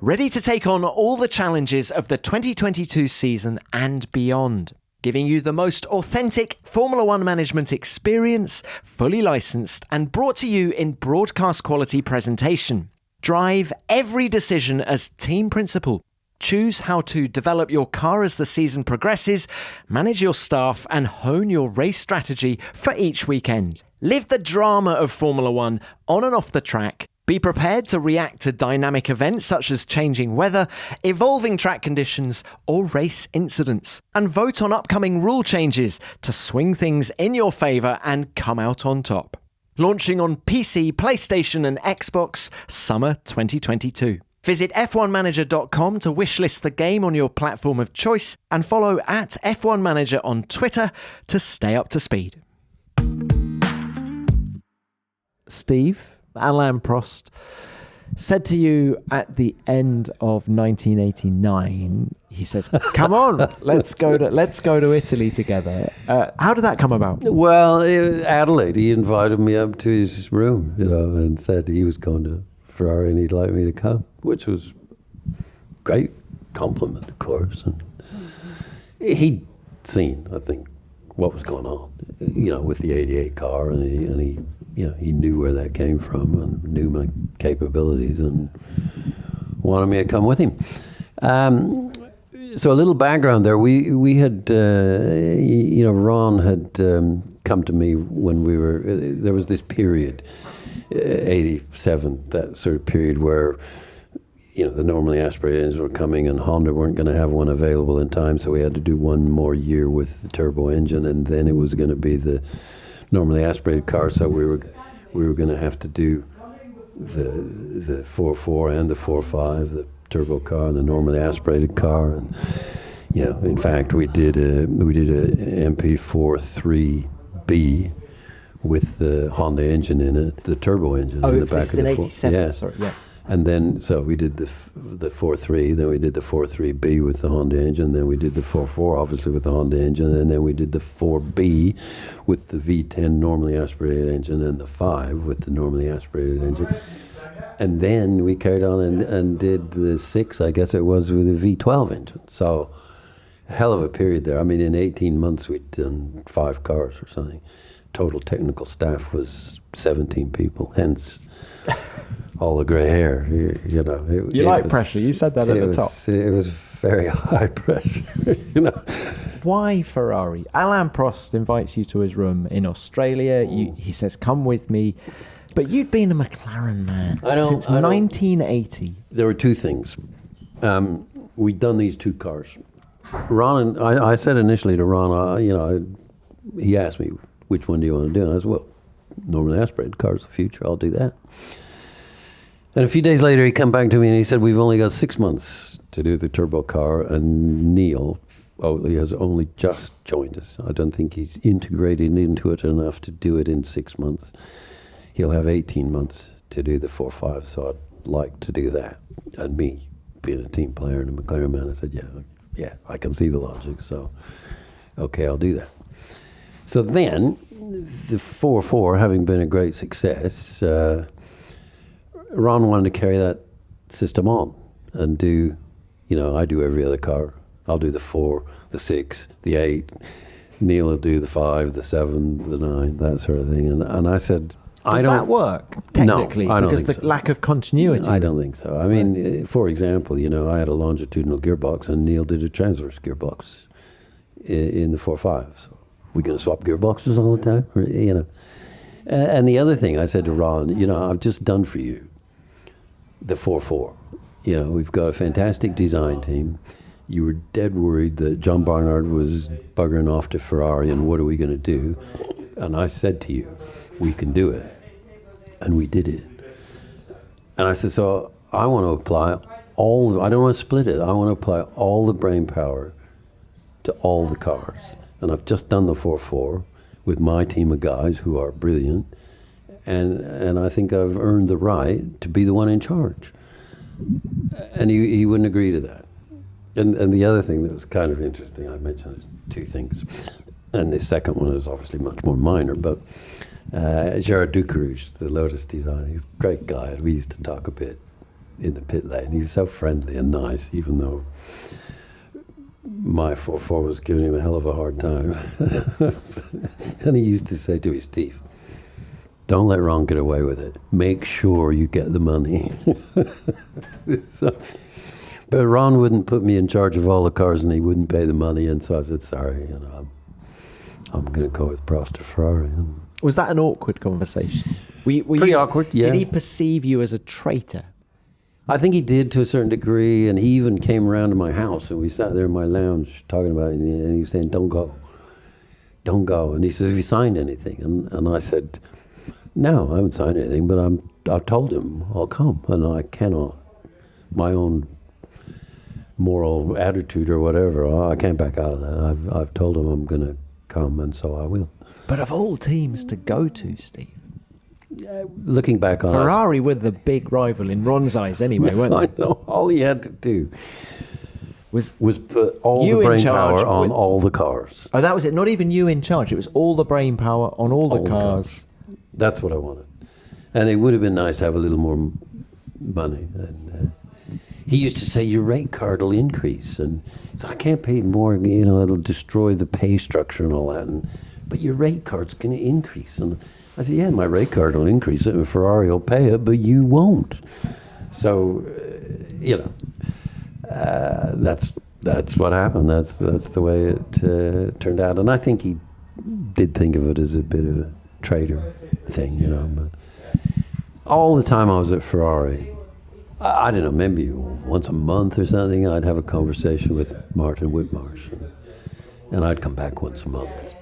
ready to take on all the challenges of the 2022 season and beyond. Giving you the most authentic Formula One management experience, fully licensed and brought to you in broadcast quality presentation. Drive every decision as team principal. Choose how to develop your car as the season progresses, manage your staff, and hone your race strategy for each weekend. Live the drama of Formula One on and off the track. Be prepared to react to dynamic events such as changing weather, evolving track conditions, or race incidents. And vote on upcoming rule changes to swing things in your favour and come out on top. Launching on PC, PlayStation and Xbox summer 2022. Visit f1manager.com to wishlist the game on your platform of choice and follow at F1 Manager on Twitter to stay up to speed.
Steve, Alain Prost, said to you at the end of 1989, he says, come on, let's go to Italy together. How did that come about?
Well, Adelaide, he invited me up to his room, and said he was going to Ferrari and he'd like me to come, which was great compliment, of course. And he'd seen, I think, what was going on, with the '88 car, and he knew where that came from and knew my capabilities and wanted me to come with him. So a little background there. We had, Ron had come to me when there was this period, 87, that sort of period where the normally aspirated engines were coming, and Honda weren't going to have one available in time, so we had to do one more year with the turbo engine, and then it was going to be the normally aspirated car. So we were going to have to do the 4.4 and the 4.5, the turbo car and the normally aspirated car, and in fact we did a MP4 3B with the Honda engine in it, the turbo engine in the back of the
87.
Yeah.
Sorry, yeah.
And then, so we did the 4.3, then we did the 4.3B with the Honda engine, then we did the 4.4 obviously with the Honda engine, and then we did the 4B with the V10 normally aspirated engine and the 5 with the normally aspirated engine. And then we carried on and did the 6, I guess it was, with a V12 engine. So, hell of a period there. I mean, in 18 months we'd done 5 cars or something. Total technical staff was 17 people, hence all the grey hair. You
like pressure. You said that at the top.
It was very high pressure.
Why Ferrari? Alain Prost invites you to his room in Australia. He says, "Come with me." But you'd been a McLaren man since 1980.
There were 2 things. We'd done these 2 cars. Ron and I said initially to Ron, he asked me, "Which one do you want to do?" And I said, "Well, normally aspirated cars, the future. I'll do that." And a few days later, he came back to me and he said, "We've only got 6 months to do the turbo car, and Neil, he has only just joined us. I don't think he's integrated into it enough to do it in 6 months. He'll have 18 months to do the 4.5, so I'd like to do that." And me, being a team player and a McLaren man, I said, yeah, I can see the logic, so okay, I'll do that. So then, the 4.4 having been a great success, Ron wanted to carry that system on and do, I do every other car. I'll do the 4, the 6, the 8. Neil will do the 5, the 7, the 9, that sort of thing. And I said,
Does that work, technically?
No, I don't
because
think
the
so.
lack of continuity.
I don't think so. I mean, for example, I had a longitudinal gearbox and Neil did a transverse gearbox in the 4.5. So we're going to swap gearboxes all the time? And the other thing I said to Ron, I've just done for you the 4.4. We've got a fantastic design team. You were dead worried that John Barnard was buggering off to Ferrari and what are we going to do? And I said to you, we can do it. And we did it. And I said, so I want to apply I don't want to split it. I want to apply all the brain power to all the cars. And I've just done the 4.4 with my team of guys who are brilliant. And I think I've earned the right to be the one in charge. And he wouldn't agree to that. And the other thing that was kind of interesting, I mentioned 2 things. And the second one is obviously much more minor, but Gerard Ducarouge, the Lotus designer, he's a great guy. We used to talk a bit in the pit lane. He was so friendly and nice, even though my 4.4 was giving him a hell of a hard time. And he used to say to me, "Steve, don't let Ron get away with it. Make sure you get the money." But Ron wouldn't put me in charge of all the cars and he wouldn't pay the money. And so I said, sorry, I'm going to go with Prost or Ferrari. And
was that an awkward conversation?
Pretty awkward, yeah.
Did he perceive you as a traitor?
I think he did to a certain degree, and he even came around to my house, and we sat there in my lounge talking about it, and he was saying, don't go. And he said, have you signed anything? And I said, no, I haven't signed anything, but I've told him I'll come, and I cannot. My own moral attitude or whatever, I can't back out of that. I've told him I'm going to come, and so I will.
But of all teams to go to, Steve,
looking back on
Ferrari were the big rival in Ron's eyes anyway, weren't
I
they?
know. All he had to do was put all
you
the
in
brain
charge
power on
with-
all the cars.
Oh, that was it. Not even you in charge. It was all the brain power on all the cars.
That's what I wanted. And it would have been nice to have a little more money. And he used to say, your rate card will increase. And so I can't pay more, it'll destroy the pay structure and all that. But your rate card's going to increase. And I said, yeah, my rate card will increase it and Ferrari will pay it, but you won't. So, that's what happened. That's the way it turned out. And I think he did think of it as a bit of a traitor thing, But all the time I was at Ferrari, I don't know, maybe once a month or something, I'd have a conversation with Martin Whitmarsh, and I'd come back once a month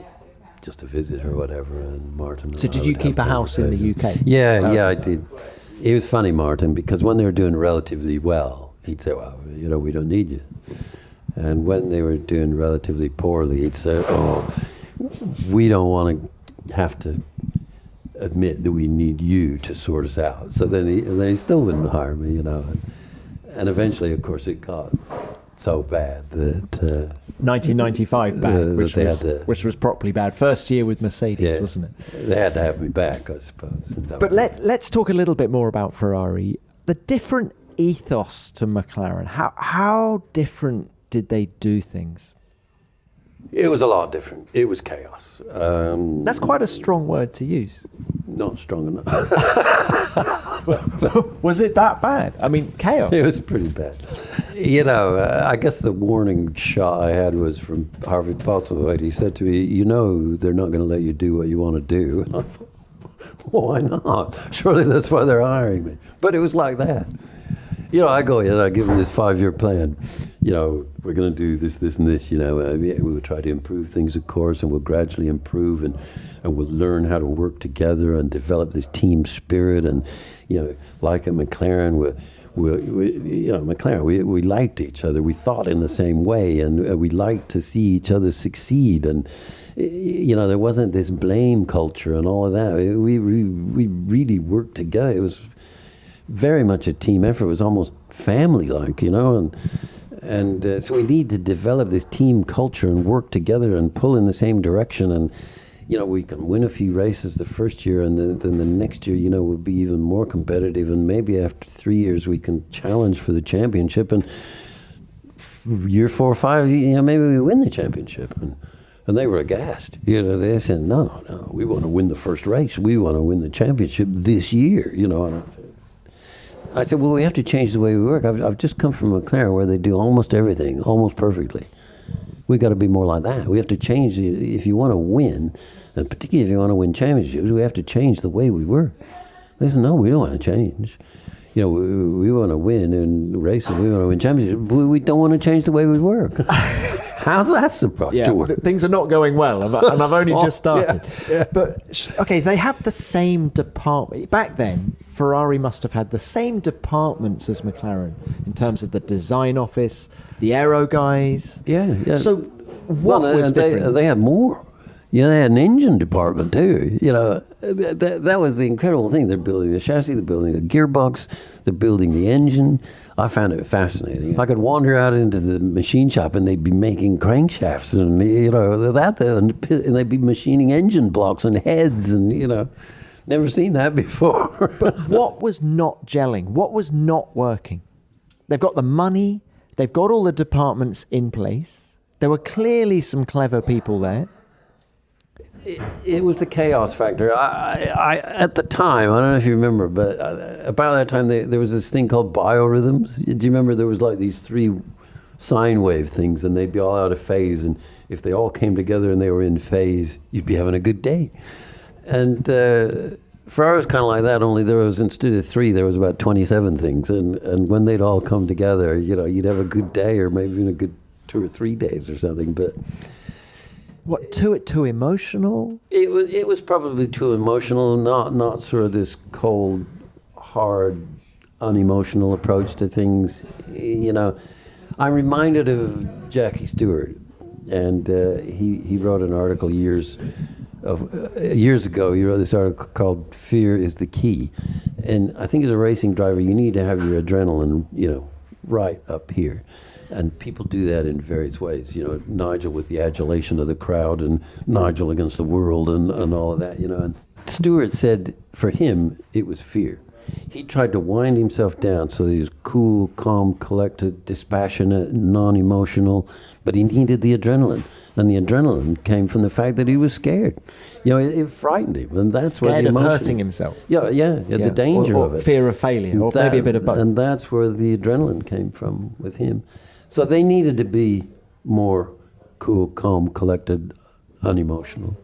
just to visit or whatever. And Martin.
So did you keep a house in the UK?
Yeah, I did. It was funny, Martin, because when they were doing relatively well, he'd say, "Well, we don't need you," and when they were doing relatively poorly, he'd say, "Oh, we don't want to have to admit that we need you to sort us out." So then he still wouldn't hire me, and eventually, of course, it got so bad that
1995 bad,
that
which was properly bad. First year with Mercedes, wasn't it?
They had to have me back, I suppose.
But let's talk a little bit more about Ferrari. The different ethos to McLaren. How different did they do things?
It was a lot different. It was chaos.
That's quite a strong word to use.
Not strong enough.
Was it that bad? I mean, chaos.
It was pretty bad. I guess the warning shot I had was from Harvey Postlethwaite. He said to me, they're not going to let you do what you want to do. And I thought, why not? Surely that's why they're hiring me. But it was like that. I go in and I give them this 5-year plan. We're going to do this, and this, we will try to improve things, of course, and we'll gradually improve, and we'll learn how to work together and develop this team spirit. And, like at McLaren, we liked each other. We thought in the same way, and we liked to see each other succeed. And, there wasn't this blame culture and all of that. We really worked together. It was very much a team effort. It was almost family-like, and so we need to develop this team culture and work together and pull in the same direction. And we can win a few races the first year, and then the next year, we'll be even more competitive. And maybe after 3 years, we can challenge for the championship. And year 4 or 5, maybe we win the championship. And they were aghast. They said, no, we want to win the first race. We want to win the championship this year. And I said, well, we have to change the way we work. I've just come from McLaren where they do almost everything, almost perfectly. We got to be more like that. We have to change if you want to win, and particularly if you want to win championships, we have to change the way we work. They said, no, we don't want to change. We want to win in races. We want to win championships. We don't want to change the way we work. How's that supposed to work?
Things are not going well, and I've only just started.
Yeah.
But, okay, they have the same department. Back then, Ferrari must have had the same departments as McLaren in terms of the design office, the aero guys.
Yeah.
So what was different?
They had more. They had an engine department too. That was the incredible thing. They're building the chassis, they're building the gearbox, they're building the engine. I found it fascinating. I could wander out into the machine shop and they'd be making crankshafts and and they'd be machining engine blocks and heads and never seen that before.
But what was not gelling? What was not working? They've got the money, they've got all the departments in place. There were clearly some clever people there.
It was the chaos factor. I at the time, I don't know if you remember, but about that time there was this thing called biorhythms. Do you remember there was like these 3 sine wave things, and they'd be all out of phase, and if they all came together and they were in phase, you'd be having a good day. And Ferrari was kind of like that, only there was, instead of 3, there was about 27 things, and when they'd all come together, you'd have a good day, or maybe even a good 2 or 3 days or something, but...
What, too emotional?
It was probably too emotional, not sort of this cold, hard, unemotional approach to things. I'm reminded of Jackie Stewart, and he wrote an article years ago. He wrote this article called "Fear is the Key," and I think as a racing driver, you need to have your adrenaline, right up here. And people do that in various ways. Nigel with the adulation of the crowd, and Nigel against the world, and all of that. And Stewart said for him it was fear. He tried to wind himself down so that he was cool, calm, collected, dispassionate, non-emotional, but he needed the adrenaline. And the adrenaline came from the fact that he was scared. It frightened him, and that's where the emotion...
Scared of hurting himself.
Yeah, the danger
or
of it.
Fear of failure, or maybe a bit of both.
And that's where the adrenaline came from with him. So they needed to be more cool, calm, collected, unemotional.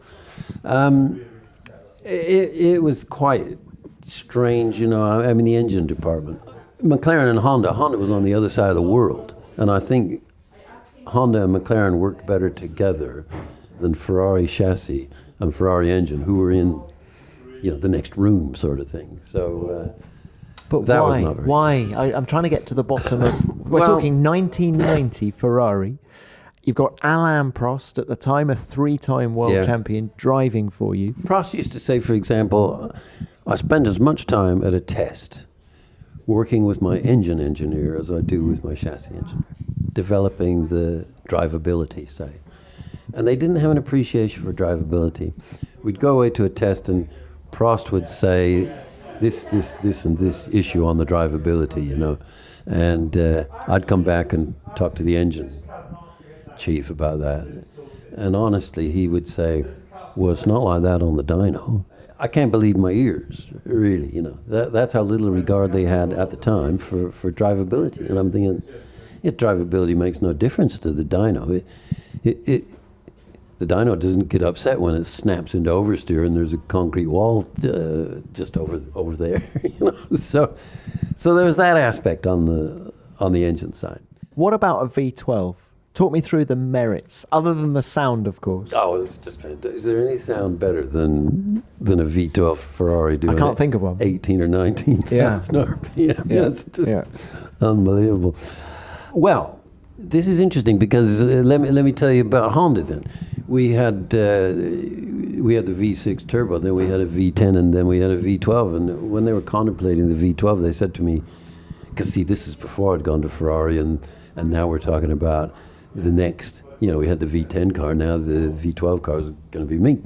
It was quite strange, the engine department. McLaren and Honda was on the other side of the world. And I think Honda and McLaren worked better together than Ferrari chassis and Ferrari engine, who were in, the next room sort of thing. So
But
that
why?
was not very
Why? I'm trying to get to the bottom of. We're
Well-
talking 1990 Ferrari. You've got Alain Prost, at the time a 3-time world
Yeah.
champion, driving for you.
Prost used to say, for example, I spend as much time at a test working with my engine engineer as I do with my chassis engineer, developing the drivability side. And they didn't have an appreciation for drivability. We'd go away to a test and Prost would say, this, and this issue on the drivability, And I'd come back and talk to the engine chief about that. And honestly, he would say, well, it's not like that on the dyno. I can't believe my ears, really, That's how little regard they had at the time for drivability. And I'm thinking, drivability makes no difference to the dyno. The dyno doesn't get upset when it snaps into oversteer and there's a concrete wall just over there, So there's that aspect on the engine side.
What about a V12? Talk me through the merits, other than the sound, of course.
Oh, it's just fantastic. Is there any sound better than a V12 Ferrari doing
I can't think of one.
18 or 19 thousand RPM?
Yeah.
It's just
Yeah.
unbelievable. Well, this is interesting because let me tell you about Honda then. We had the V6 turbo, then we had a V10, and then we had a V12. And when they were contemplating the V12, they said to me, because see, this is before I'd gone to Ferrari, and now we're talking about the next, we had the V10 car, now the V12 car is going to be me.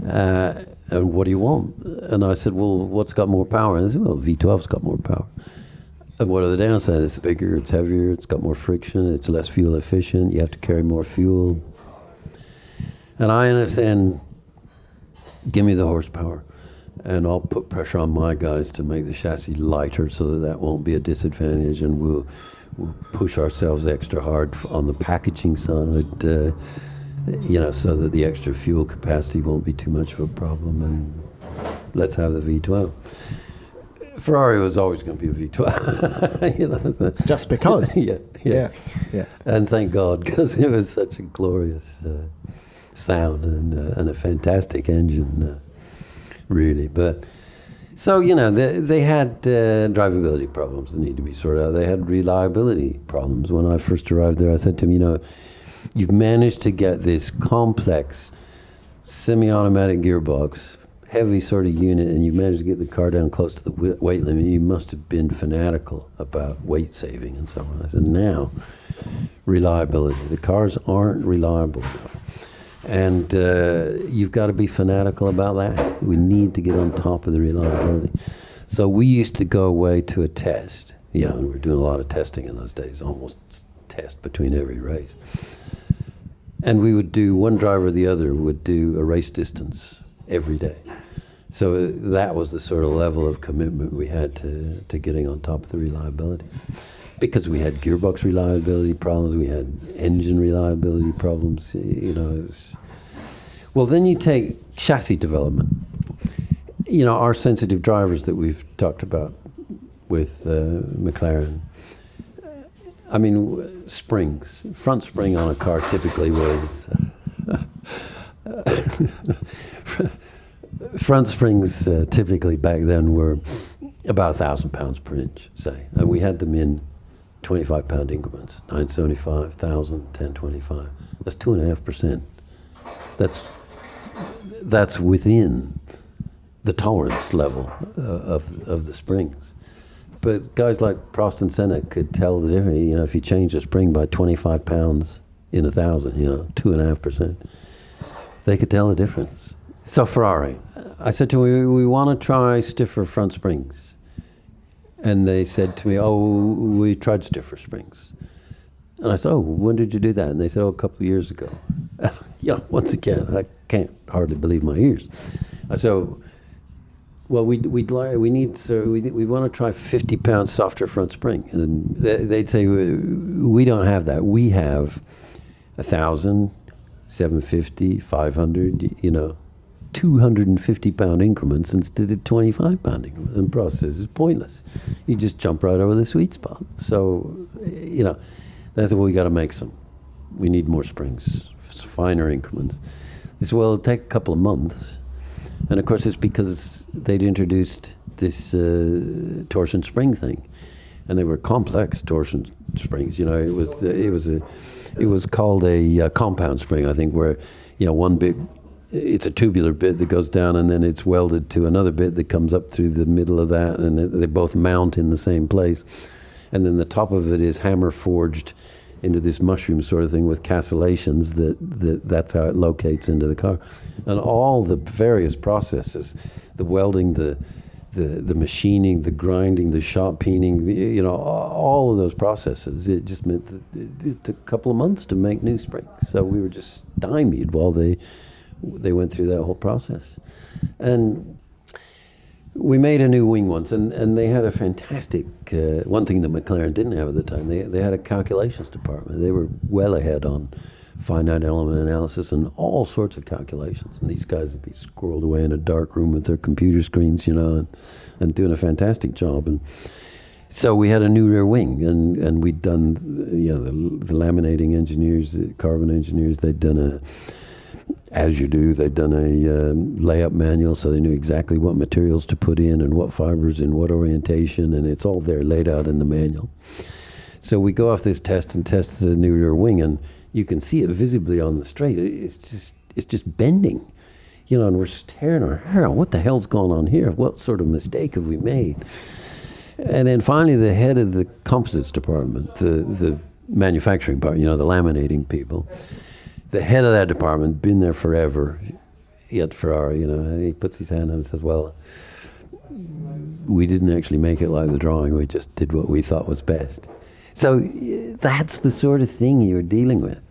And what do you want? And I said, well, what's got more power? And they said, well, V12's got more power. And what are the downsides? It's bigger, it's heavier, it's got more friction, it's less fuel efficient, you have to carry more fuel. And I understand, give me the horsepower, and I'll put pressure on my guys to make the chassis lighter so that won't be a disadvantage, and we'll push ourselves extra hard on the packaging side, so that the extra fuel capacity won't be too much of a problem, and let's have the V12. Ferrari was always going to be a V12.
Just because.
Yeah. And thank God, because it was such a glorious sound and a fantastic engine, really. But so, they had drivability problems that need to be sorted out. They had reliability problems. When I first arrived there, I said to them, you've managed to get this complex semi-automatic gearbox, heavy sort of unit, and you managed to get the car down close to the weight limit. You must have been fanatical about weight saving and so on. I said, now, reliability. The cars aren't reliable enough. And you've got to be fanatical about that. We need to get on top of the reliability. So we used to go away to a test. And we were doing a lot of testing in those days, almost test between every race. And we would do, one driver or the other would do a race distance every day. So that was the sort of level of commitment we had to getting on top of the reliability. Because we had gearbox reliability problems, we had engine reliability problems, Well, then you take chassis development. Our sensitive drivers that we've talked about with McLaren. I mean, springs. Front spring on a car typically was... front springs typically back then were about 1,000 pounds per inch, say. And we had them in 25-pound increments, 975, 1,000, 1025. That's 2.5%. That's within the tolerance level of the springs. But guys like Prost and Senna could tell the difference. If you change the spring by 25 pounds in 1,000, 2.5%, they could tell the difference. So Ferrari, I said to them, we want to try stiffer front springs. And they said to me, we tried stiffer springs. And I said, when did you do that? And they said, a couple of years ago. Once again, I can't hardly believe my ears. I said, well, we want to try 50 pounds softer front spring. And they'd say, we don't have that. We have 1,000, 750, 500, 250-pound increments instead of 25-pound increments. And Prost says it's pointless. You just jump right over the sweet spot. So, that's what we got to make some. We need more springs, finer increments. They said, well, it'll take a couple of months. And of course, it's because they'd introduced this torsion spring thing, and they were complex torsion springs. It was called a compound spring, I think, where one bit, it's a tubular bit that goes down, and then it's welded to another bit that comes up through the middle of that, and they both mount in the same place. And then the top of it is hammer forged into this mushroom sort of thing with castellations that's how it locates into the car. And all the various processes, the welding, the machining, the grinding, the shot peening, all of those processes, it just meant that it took a couple of months to make new springs. So we were just stymied while they went through that whole process. And we made a new wing once, and they had a fantastic, one thing that McLaren didn't have at the time, they had a calculations department. They were well ahead on finite element analysis and all sorts of calculations. And these guys would be squirreled away in a dark room with their computer screens, and doing a fantastic job. And so we had a new rear wing, and we'd done, the laminating engineers, the carbon engineers, they'd done as you do, they'd done a layup manual, so they knew exactly what materials to put in and what fibers in what orientation, and it's all there laid out in the manual. So we go off this test and test the new rear wing, and you can see it visibly on the straight. It's just bending, and we're tearing our hair out. What the hell's going on here? What sort of mistake have we made? And then finally, the head of the composites department, the manufacturing part, the laminating people, the head of that department, been there forever at Ferrari, he puts his hand up and says, well, we didn't actually make it like the drawing, we just did what we thought was best. So that's the sort of thing you're dealing with.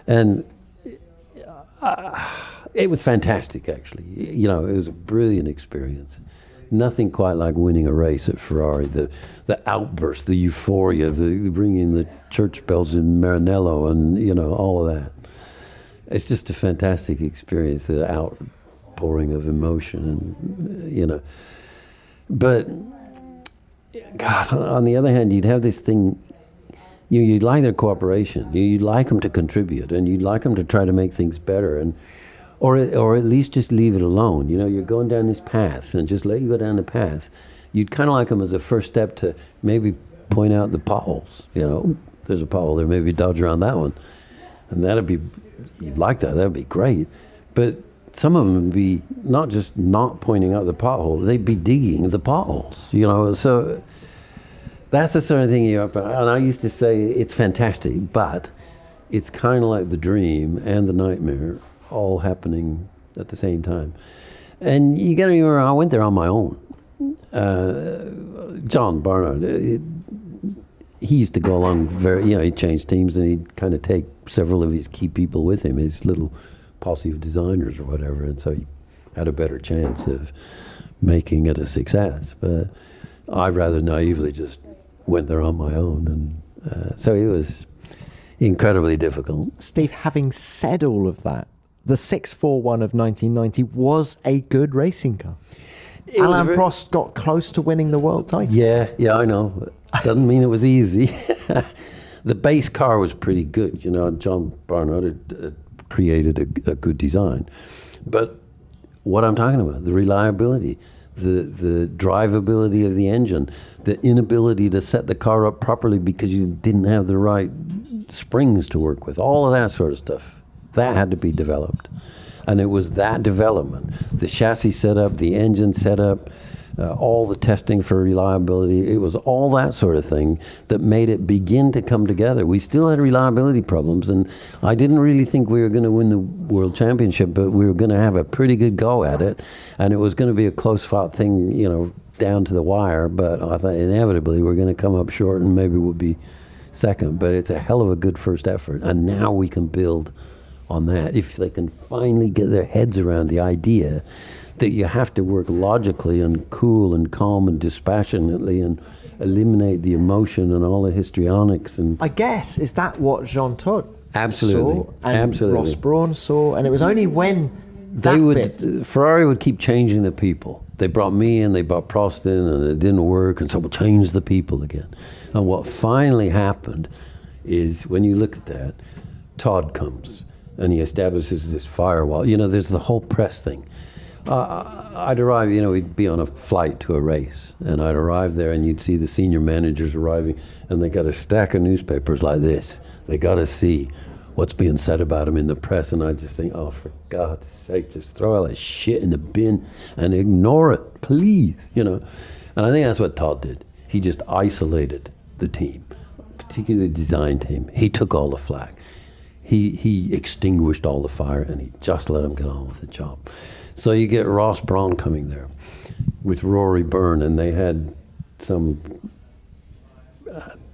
And it was fantastic, actually. It was a brilliant experience. Nothing quite like winning a race at Ferrari. The outburst, the euphoria, the bringing the church bells in Maranello, and all of that. It's just a fantastic experience, the outpouring of emotion, and But God, on the other hand, you'd have this thing. You'd like their cooperation. You'd like them to contribute, and you'd like them to try to make things better, or at least just leave it alone. You're going down this path, and just let you go down the path. You'd kind of like them as a first step to maybe point out the potholes. There's a pothole there, maybe dodge around that one, and you'd like that. That'd be great. But some of them would be not just not pointing out the pothole; they'd be digging the potholes. So. That's the sort of thing you're up at. And I used to say it's fantastic, but it's kind of like the dream and the nightmare all happening at the same time. And you got to remember, I went there on my own. John Barnard, he used to go along he'd change teams, and he'd kind of take several of his key people with him, his little posse of designers or whatever, and so he had a better chance of making it a success. But I rather naively just went there on my own, and so it was incredibly difficult.
Steve, having said all of that, the 641 of 1990 was a good racing car. Alain Prost got close to winning the world title.
Yeah, I know. Doesn't mean it was easy. The base car was pretty good. John Barnard had created a good design. But what I'm talking about, the reliability, the drivability of the engine, the inability to set the car up properly because you didn't have the right springs to work with, all of that sort of stuff, that had to be developed. And it was that development, the chassis setup, the engine setup, all the testing for reliability, it was all that sort of thing that made it begin to come together. We still had reliability problems, and I didn't really think we were going to win the world championship, but we were going to have a pretty good go at it, and it was going to be a close-fought thing, down to the wire, but I thought inevitably we're going to come up short, and maybe we'll be second, but it's a hell of a good first effort, and now we can build on that. If they can finally get their heads around the idea that you have to work logically and cool and calm and dispassionately and eliminate the emotion and all the histrionics. And
I guess, is that what Jean Todt
absolutely
saw and
absolutely
Ross Brawn saw? And it was only when
Ferrari would keep changing the people. They brought me in, they brought Prost in, and it didn't work, and so we'll change the people again. And what finally happened is, when you look at that, Todd comes and he establishes this firewall. There's the whole press thing. I'd arrive, we'd be on a flight to a race, and I'd arrive there and you'd see the senior managers arriving, and they got a stack of newspapers like this. They got to see what's being said about him in the press, and I just think, oh, for God's sake, just throw all that shit in the bin and ignore it, please, And I think that's what Todd did. He just isolated the team, particularly the design team. He took all the flack. He extinguished all the fire, and he just let them get on with the job. So you get Ross Brawn coming there with Rory Byrne, and they had some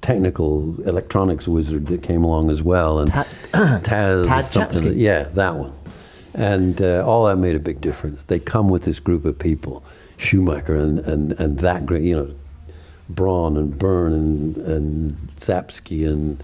technical electronics wizard that came along as well, and Taz something. Yeah, that one. And all that made a big difference. They come with this group of people, Schumacher and that great, Brawn and Byrne and Zapsky and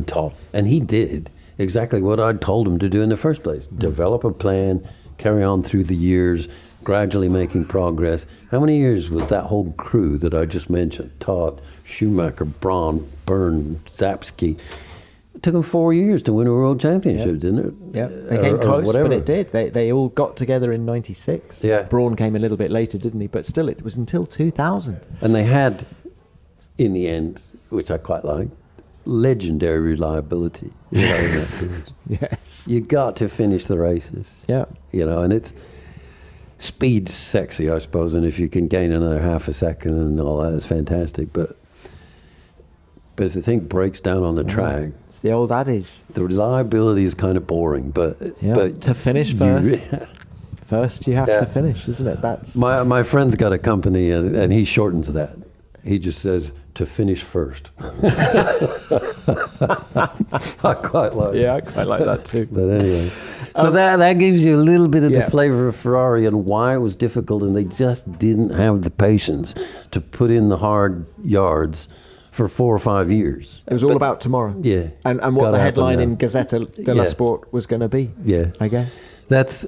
Todd. And he did exactly what I'd told him to do in the first place. Develop a plan, carry on through the years, gradually making progress. How many years was that whole crew that I just mentioned? Todd, Schumacher, Brawn, Byrne, Zapsky. It took them 4 years to win a world championship, didn't it?
Yeah, they came close, but it did. They all got together in '96.
Yeah.
Brawn came a little bit later, didn't he? But still, it was until 2000.
And they had, in the end, which I quite like, legendary reliability.
Yes.
You got to finish the races.
Yeah.
And it's speed's sexy, I suppose, and if you can gain another half a second and all that, it's fantastic. But if the thing breaks down on the track,
it's the old adage.
The reliability is kind of boring, but
to finish first. First, you have to finish, isn't it? That's
my friend's got a company, and he shortens that. He just says to finish first. I quite like.
Yeah, I quite like that too.
But anyway, so that gives you a little bit of the flavor of Ferrari and why it was difficult, and they just didn't have the patience to put in the hard yards for 4 or 5 years.
It was all about tomorrow.
Yeah.
And what the headline in Gazzetta dello Sport was going to be.
Yeah.
I guess.
That's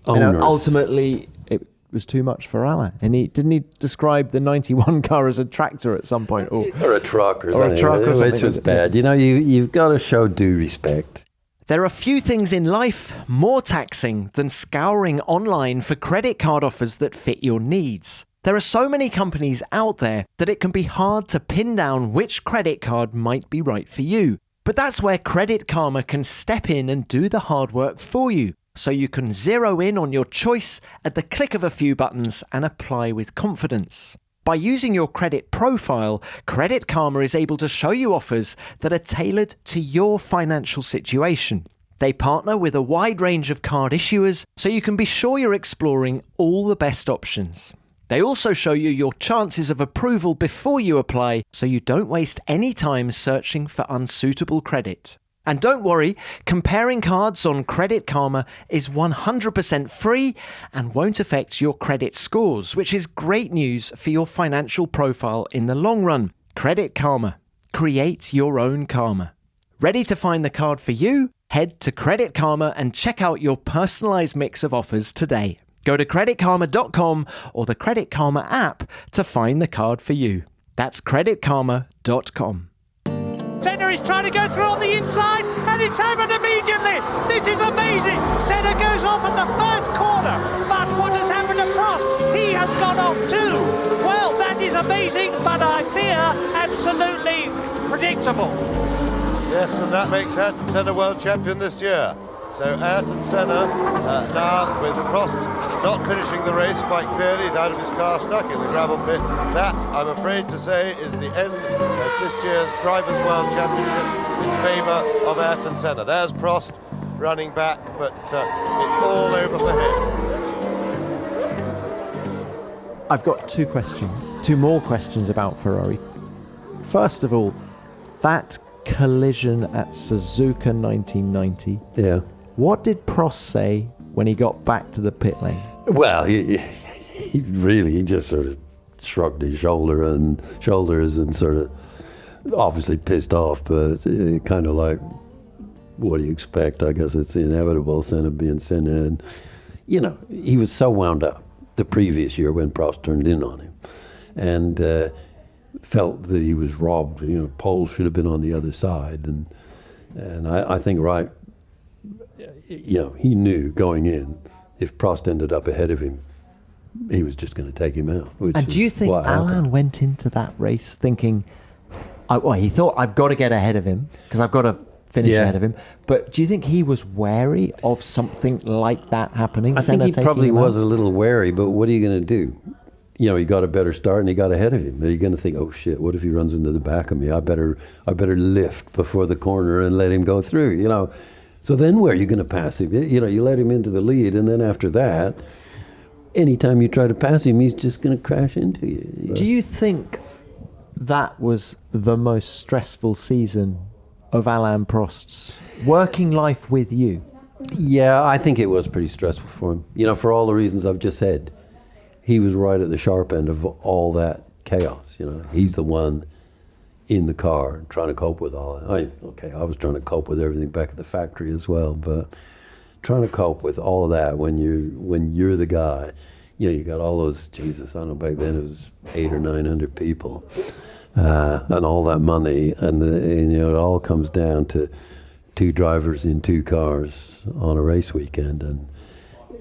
owners.
And ultimately, it was too much for Alain. And didn't he describe the 91 car as a tractor at some point? Or
a truck or something.
A truck or something.
Which was bad. You've got to show due respect.
There are few things in life more taxing than scouring online for credit card offers that fit your needs. There are so many companies out there that it can be hard to pin down which credit card might be right for you. But that's where Credit Karma can step in and do the hard work for you, so you can zero in on your choice at the click of a few buttons and apply with confidence. By using your credit profile, Credit Karma is able to show you offers that are tailored to your financial situation. They partner with a wide range of card issuers, so you can be sure you're exploring all the best options. They also show you your chances of approval before you apply, so you don't waste any time searching for unsuitable credit. And don't worry, comparing cards on Credit Karma is 100% free and won't affect your credit scores, which is great news for your financial profile in the long run. Credit Karma. Create your own karma. Ready to find the card for you? Head to Credit Karma and check out your personalized mix of offers today. Go to creditkarma.com or the Credit Karma app to find the card for you. That's creditkarma.com.
Senna is trying to go through on the inside, and it's happened immediately. This is amazing. Senna goes off at the first corner, but what has happened to Prost? He has gone off too. Well, that is amazing, but I fear absolutely predictable.
Yes, and that makes Ayrton Senna world champion this year. So Ayrton Senna now with Prost not finishing the race quite clearly. He's out of his car, stuck in the gravel pit. That, I'm afraid to say, is the end of this year's Drivers' World Championship in favour of Ayrton Senna. There's Prost running back, but it's all over for him.
I've got two more questions about Ferrari. First of all, that collision at Suzuka 1990.
Yeah.
What did Prost say when he got back to the pit lane?
Well, he just sort of shrugged his shoulders and sort of obviously pissed off, but kind of like, what do you expect? I guess it's inevitable, Senna being Senna. And he was so wound up the previous year when Prost turned in on him, and felt that he was robbed. Pole should have been on the other side, and I think he knew going in, if Prost ended up ahead of him, he was just going to take him out.
And do you think Alain went into that race thinking, he thought, I've got to get ahead of him because I've got to finish ahead of him, but do you think he was wary of something like that happening?
I think he probably was a little wary, but what are you going to do? He got a better start and he got ahead of him. Are you going to think, oh shit, what if he runs into the back of me? I better lift before the corner and let him go through, So then where are you going to pass him? You let him into the lead, and then after that, anytime you try to pass him, he's just going to crash into you.
Do you think that was the most stressful season of Alain Prost's working life with you?
Yeah, I think it was pretty stressful for him. For all the reasons I've just said. He was right at the sharp end of all that chaos. He's the one in the car trying to cope with all that. I was trying to cope with everything back at the factory as well, but trying to cope with all of that when you're the guy. You got all those, Jesus, I don't know, back then it was 800 or 900 people, and all that money, and it all comes down to 2 drivers in 2 cars on a race weekend, and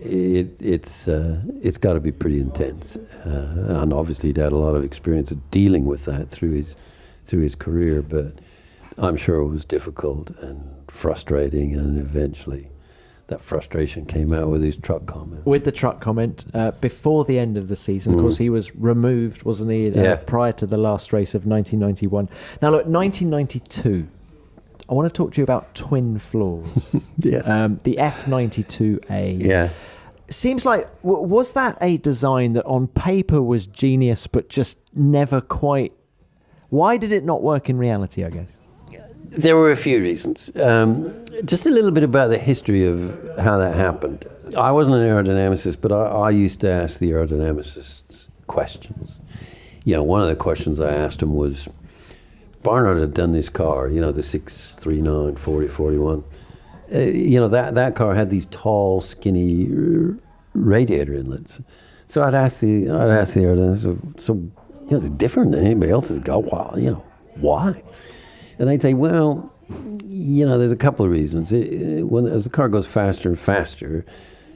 it's got to be pretty intense, and obviously he'd had a lot of experience of dealing with that through his career, but I'm sure it was difficult and frustrating, and eventually that frustration came out with his truck comment.
With the truck comment, before the end of the season, of course, he was removed, wasn't he, prior to the last race of 1991. Now look, 1992, I want to talk to you about twin floors. The F92A.
Yeah.
Seems like, was that a design that on paper was genius, but just never quite... Why did it not work in reality, I guess?
There were a few reasons. Just a little bit about the history of how that happened. I wasn't an aerodynamicist, but I used to ask the aerodynamicists questions. One of the questions I asked him was, Barnard had done this car, the 639, 40, 41. That car had these tall, skinny radiator inlets. So I'd ask the aerodynamicist, so it's different than anybody else's car. Well, why? And they'd say, well, there's a couple of reasons. As the car goes faster and faster,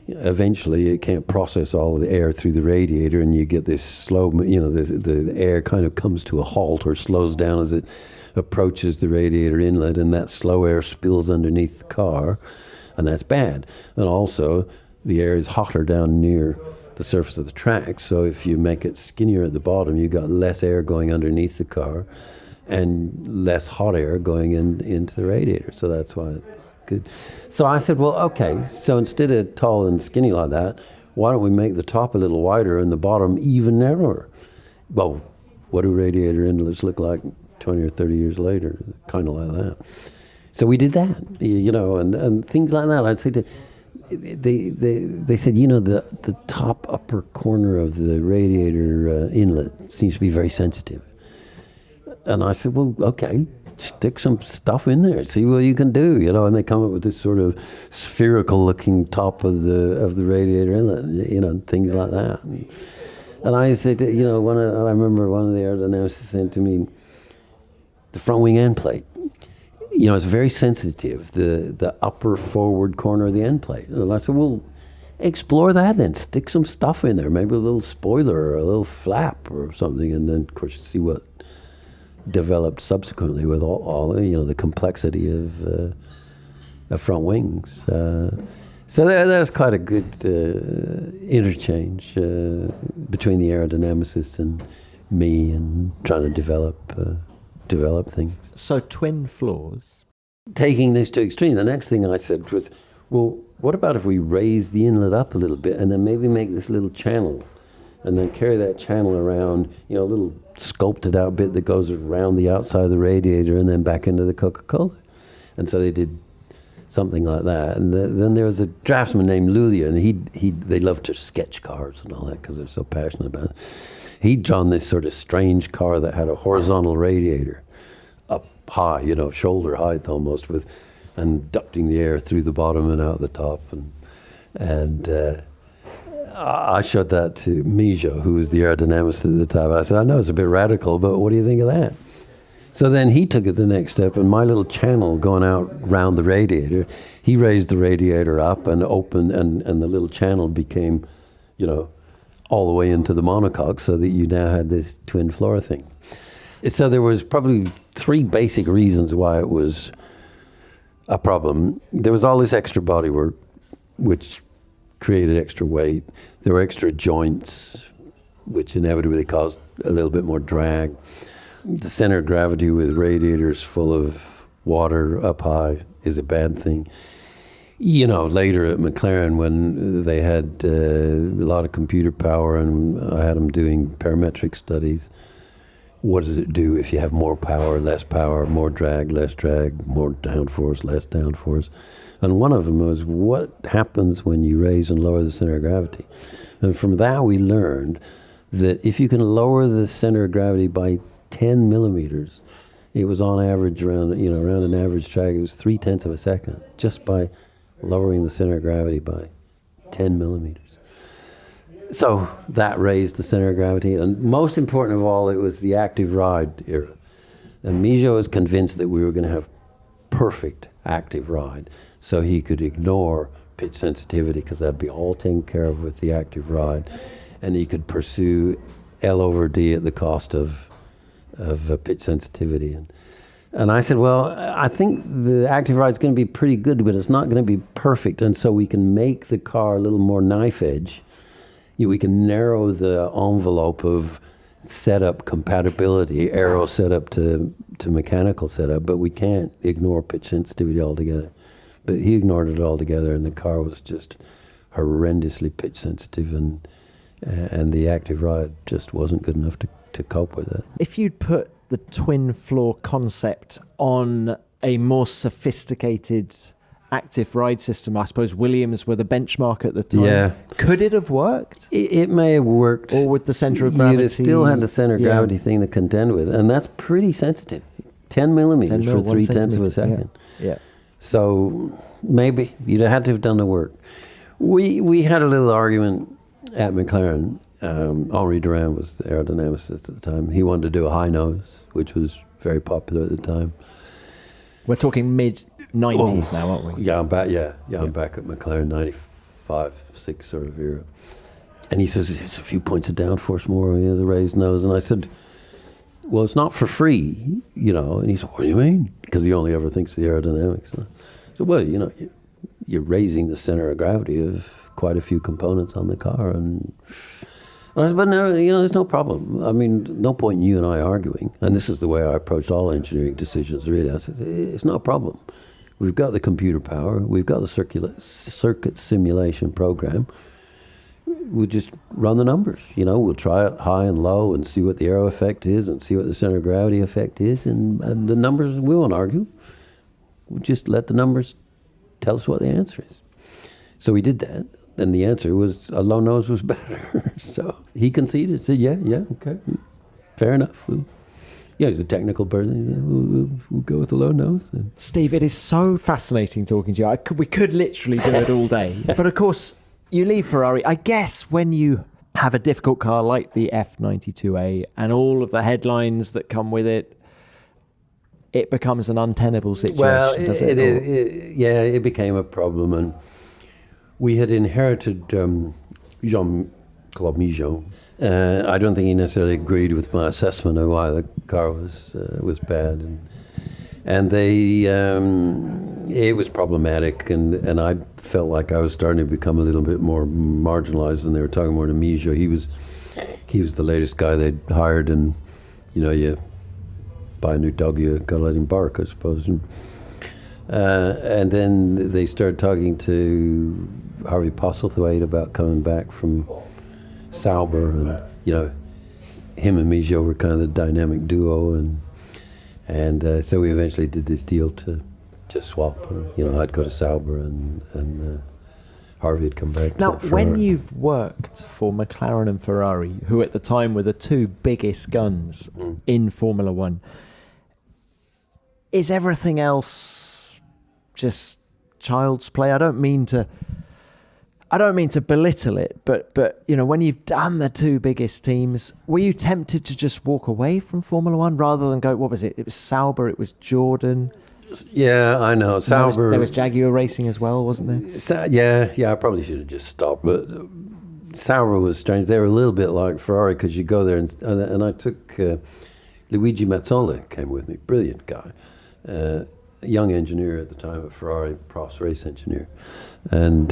eventually it can't process all of the air through the radiator, and you get this slow, the air kind of comes to a halt or slows down as it approaches the radiator inlet, and that slow air spills underneath the car, and that's bad. And also, the air is hotter down near the surface of the track, so if you make it skinnier at the bottom, you got less air going underneath the car, and less hot air going into the radiator, so that's why it's good. So I said, well, okay, so instead of tall and skinny like that, why don't we make the top a little wider and the bottom even narrower? Well, what do radiator inlets look like 20 or 30 years later? Kind of like that. So we did that, and things like that. I'd say they said, the top upper corner of the radiator inlet seems to be very sensitive. And I said, well, okay, stick some stuff in there, see what you can do, and they come up with this sort of spherical looking top of the radiator inlet, things like that. And I said, I remember one of the aerodynamicists saying to me, the front wing end plate, it's very sensitive, the upper forward corner of the end plate. And I said, well, explore that then, stick some stuff in there, maybe a little spoiler or a little flap or something, and then of course you see what developed subsequently with all the complexity of front wings. So there was quite a good interchange between the aerodynamicists and me, and trying to develop things.
So twin floors.
Taking this to extreme, the next thing I said was, well, what about if we raise the inlet up a little bit and then maybe make this little channel, and then carry that channel around, a little sculpted out bit that goes around the outside of the radiator and then back into the Coca-Cola. And so they did something like that. And then there was a draftsman named Lulia, and they loved to sketch cars and all that because they're so passionate about it. He'd drawn this sort of strange car that had a horizontal radiator up high, shoulder height almost, and ducting the air through the bottom and out the top. And I showed that to Mijo, who was the aerodynamicist at the time. I said, I know it's a bit radical, but what do you think of that? So then he took it the next step, and my little channel going out round the radiator, he raised the radiator up and opened, and the little channel became, all the way into the monocoque, so that you now had this twin floor thing. So there was probably 3 basic reasons why it was a problem. There was all this extra bodywork, which created extra weight. There were extra joints, which inevitably caused a little bit more drag. The center of gravity with radiators full of water up high is a bad thing. Later at McLaren, when they had a lot of computer power and I had them doing parametric studies, what does it do if you have more power, more drag, less drag, more downforce, less downforce? And one of them was, what happens when you raise and lower the center of gravity? And from that we learned that if you can lower the center of gravity by 10 millimeters, it was on average around an average drag, it was 0.3 of a second, just by lowering the center of gravity by 10 millimeters. So that raised the center of gravity, and most important of all, it was the active ride era. And Mijo was convinced that we were going to have perfect active ride, so he could ignore pitch sensitivity, because that'd be all taken care of with the active ride, and he could pursue L over D at the cost of pitch sensitivity. And I said, well, I think the active ride is going to be pretty good, but it's not going to be perfect, and so we can make the car a little more knife edge. We can narrow the envelope of setup compatibility, aero setup to mechanical setup, but we can't ignore pitch sensitivity altogether. But he ignored it altogether, and the car was just horrendously pitch sensitive, and the active ride just wasn't good enough to cope with it.
If you'd put the twin floor concept on a more sophisticated active ride system, I suppose Williams were the benchmark at the time.
Yeah.
Could it have worked?
It may have worked.
Or with the center of gravity?
You'd have still had the center of gravity thing to contend with, and that's pretty sensitive. 10 millimeters for 0.3 of a second.
Yeah.
So maybe you'd have had to have done the work. We had a little argument at McLaren. Henri Durand was the aerodynamicist at the time. He wanted to do a high nose, which was very popular at the time.
We're talking mid-90s now, aren't we?
Yeah, I'm back at McLaren, 95, 6 sort of era. And he says, it's a few points of downforce more, he has a raised nose. And I said, well, it's not for free, And he said, what do you mean? Because he only ever thinks of the aerodynamics. I said, well, you're raising the center of gravity of quite a few components on the car. And I said, but no, there's no problem. I mean, no point in you and I arguing. And this is the way I approach all engineering decisions, really. I said, it's no problem. We've got the computer power. We've got the circuit simulation program. We'll just run the numbers. We'll try it high and low and see what the aero effect is and see what the center of gravity effect is. And the numbers, we won't argue. We'll just let the numbers tell us what the answer is. So we did that. And the answer was a low nose was better. So he conceded, said, yeah, okay, fair enough. He's a technical person. We'll go with the low nose. Then.
Steve, it is so fascinating talking to you. We could literally do it all day. But of course, you leave Ferrari. I guess when you have a difficult car like the F92A and all of the headlines that come with it, it becomes an untenable situation.
Well, it became a problem. And we had inherited Jean-Claude Mijo. I don't think he necessarily agreed with my assessment of why the car was bad, and they it was problematic, and I felt like I was starting to become a little bit more marginalized, and they were talking more to Mijo. He was the latest guy they'd hired, and you buy a new dog, you gotta let him bark, I suppose. And then they started talking to Harvey Postlethwaite about coming back from Sauber, and him and Mijo were kind of the dynamic duo, and so we eventually did this deal to just swap. I'd go to Sauber, and Harvey had come back.
Now,
to Ferrari.
when you've worked for McLaren and Ferrari, who at the time were the two biggest guns in Formula One, is everything else just child's play? I don't mean to I don't mean to belittle it, but you know, when you've done the two biggest teams, were you tempted to just walk away from Formula One rather than go? What was it? It was Sauber. It was Jordan.
Yeah, I know. Sauber.
There was Jaguar Racing as well, wasn't there?
Yeah. I probably should have just stopped, but Sauber was strange. They were a little bit like Ferrari because you go there and I took Luigi Mazzola came with me, brilliant guy, a young engineer at the time at Ferrari, Prost race engineer, and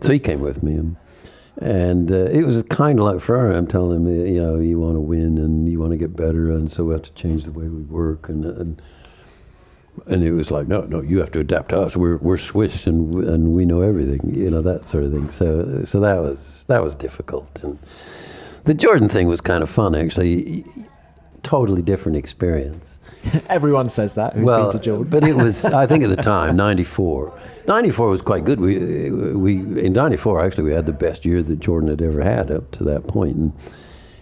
so he came with me, and it was kind of like Ferrari. I'm telling him, you know, you want to win and you want to get better, and so we have to change the way we work, and it was like, no, you have to adapt to us. We're Swiss and we know everything, you know, that sort of thing. So that was difficult, and the Jordan thing was kind of fun actually. Totally different experience.
Everyone says that. Who's been to Jordan.
But it was, I think at the time, 94. 94 was quite good. We in 94 actually we had the best year that Jordan had ever had up to that point,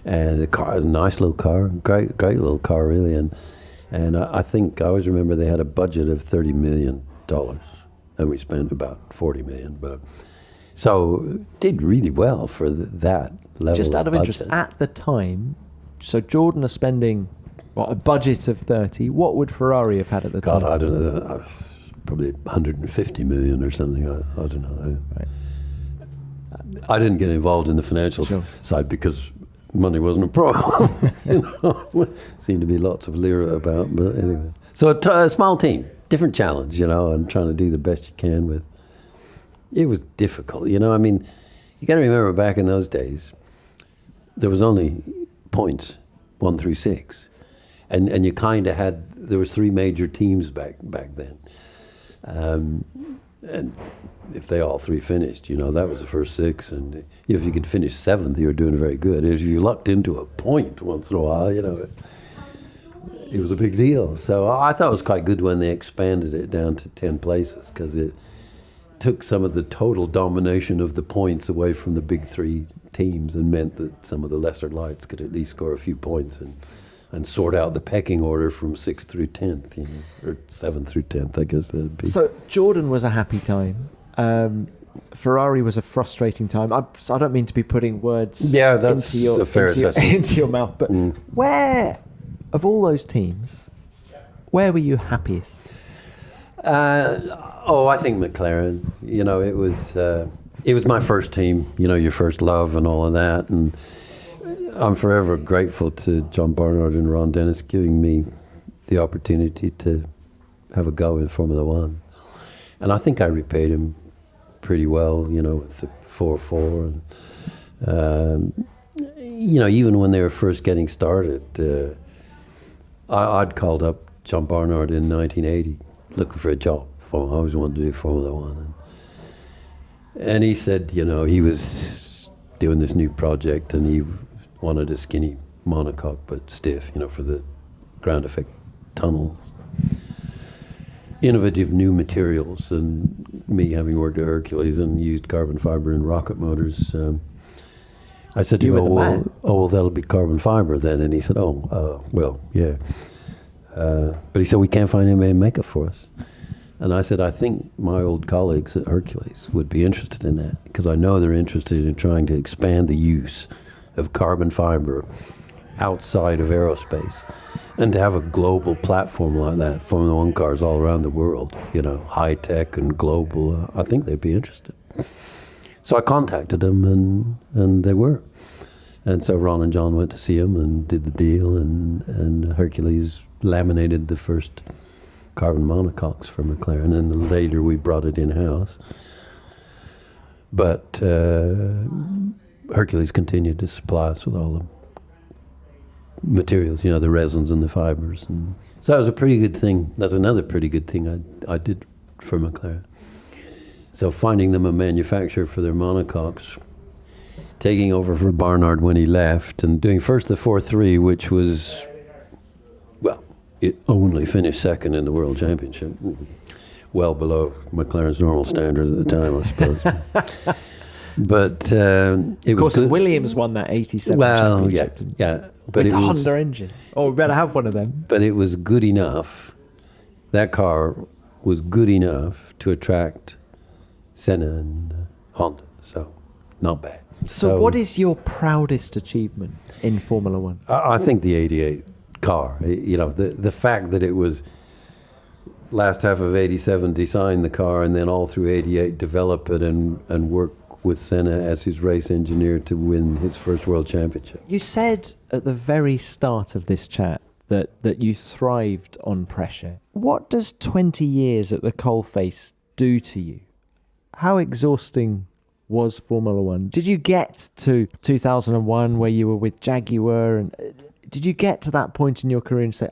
and the car, a nice little car, great little car really, and I think I always remember they had a budget of $30 million, and we spent about $40 million, but so did really well for that level.
Just out of
budget.
interest, at the time. So Jordan are spending a budget of 30. What would Ferrari have had at the time?
God, I don't know. Probably 150 million or something. I don't know.
Right.
I didn't get involved in the financial side because money wasn't a problem. You know, seemed to be lots of lira about, but anyway. So a small team, different challenge, you know, and trying to do the best you can with. It was difficult, you know. I mean, you got to remember back in those days, there was only points 1 through 6, and you kind of had, there was 3 major teams back then, and if they all 3 finished, you know, that was the first 6, and if you could finish 7th, you were doing very good. If you lucked into a point once in a while, you know, it was a big deal. So I thought it was quite good when they expanded it down to 10 places, because it took some of the total domination of the points away from the big 3 teams and meant that some of the lesser lights could at least score a few points and sort out the pecking order from 6th through 10th, you know, or 7th through 10th, I guess that'd be.
So Jordan was a happy time. Ferrari was a frustrating time. I don't mean to be putting words
that's a fair assessment.
Into your mouth, but where, of all those teams, where were you happiest?
I think McLaren. You know, it was my first team, you know, your first love and all of that. And I'm forever grateful to John Barnard and Ron Dennis giving me the opportunity to have a go in Formula One. And I think I repaid him pretty well, you know, with the 4-4. And, you know, even when they were first getting started, I'd called up John Barnard in 1980 looking for a job. I always wanted to do Formula One. And he said, you know, he was doing this new project and he wanted a skinny monocoque but stiff, you know, for the ground effect tunnels. Innovative new materials, and me having worked at Hercules and used carbon fiber in rocket motors, I said to him, well, that'll be carbon fiber then. And he said, well, yeah. But he said, we can't find anybody to make it for us. And I said, I think my old colleagues at Hercules would be interested in that, because I know they're interested in trying to expand the use of carbon fiber outside of aerospace. And to have a global platform like that, Formula One cars all around the world, you know, high tech and global, I think they'd be interested. So I contacted them, and they were. And so Ron and John went to see him and did the deal, and Hercules laminated the first carbon monocoques for McLaren, and later we brought it in-house. But Hercules continued to supply us with all the materials, you know, the resins and the fibers. And so that was a pretty good thing. That's another pretty good thing I did for McLaren. So finding them a manufacturer for their monocoques, taking over for Barnard when he left, and doing first the 4.3, which was, well, it only finished second in the World Championship, well below McLaren's normal standard at the time, I suppose. But it was good.
Williams won that 87 championship.
Yeah.
But with the Honda engine. Oh, we better have one of them.
But it was good enough. That car was good enough to attract Senna and Honda. So, not bad.
So what is your proudest achievement in Formula One?
I think the 88 car, you know, the fact that it was last half of 87 design the car and then all through 88 develop it and work with Senna as his race engineer to win his first world championship.
You said at the very start of this chat that you thrived on pressure. What does 20 years at the coalface do to you? How exhausting was Formula One? Did you get to 2001 where you were with Jaguar, and did you get to that point in your career and say,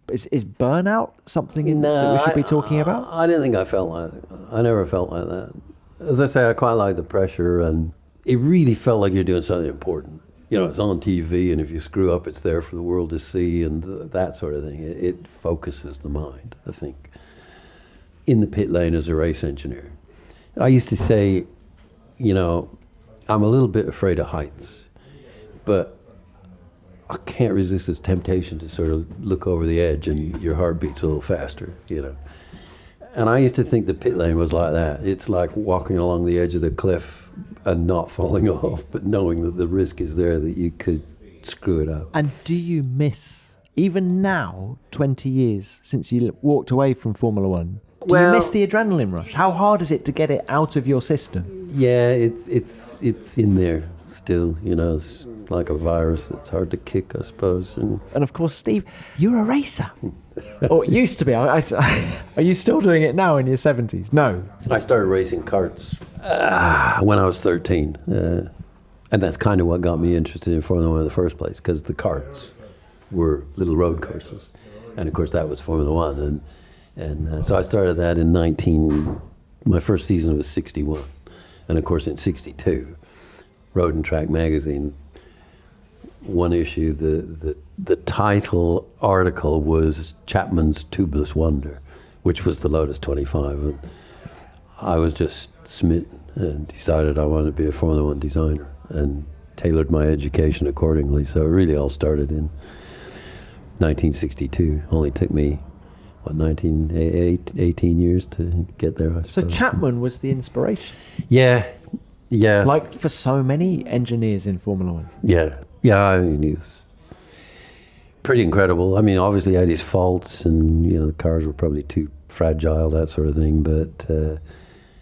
is burnout something that we should be talking about?
I didn't think I never felt like that. As I say, I quite like the pressure, and it really felt like you're doing something important. You know, it's on TV, and if you screw up, it's there for the world to see, and that sort of thing. It focuses the mind, I think. In the pit lane as a race engineer, I used to say, you know, I'm a little bit afraid of heights, but I can't resist this temptation to sort of look over the edge and your heart beats a little faster, you know. And I used to think the pit lane was like that. It's like walking along the edge of the cliff and not falling off, but knowing that the risk is there that you could screw it up.
And do you miss, even now, 20 years since you walked away from Formula One, do you miss the adrenaline rush? How hard is it to get it out of your system?
Yeah, it's in there still, you know. It's like a virus. It's hard to kick, I suppose. And
of course, Steve, you're a racer. Or used to be. Are you still doing it now in your 70s? No.
I started racing karts when I was 13. And that's kind of what got me interested in Formula One in the first place, because the karts were little road courses. And of course, that was Formula One. And so I started that in my first season was 61. And of course, in 62, Road and Track magazine, one issue, the title article was Chapman's Tubeless Wonder, which was the Lotus 25. And I was just smitten and decided I wanted to be a Formula One designer and tailored my education accordingly. So it really all started in 1962. Only took me, 18 years to get there, I suppose.
So Chapman was the inspiration?
Yeah.
Like for so many engineers in Formula One?
Yeah, I mean, he was pretty incredible. I mean, obviously he had his faults, and, you know, the cars were probably too fragile, that sort of thing, but the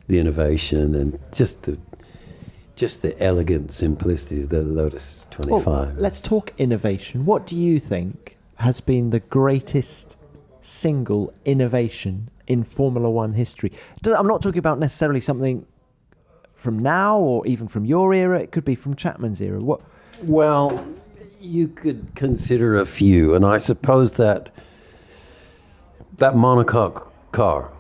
innovation and just the elegant simplicity of the Lotus 25.
Well, let's talk innovation. What do you think has been the greatest single innovation in Formula One history? I'm not talking about necessarily something from now or even from your era. It could be from Chapman's era. What?
Well, you could consider a few, and I suppose that monocoque car,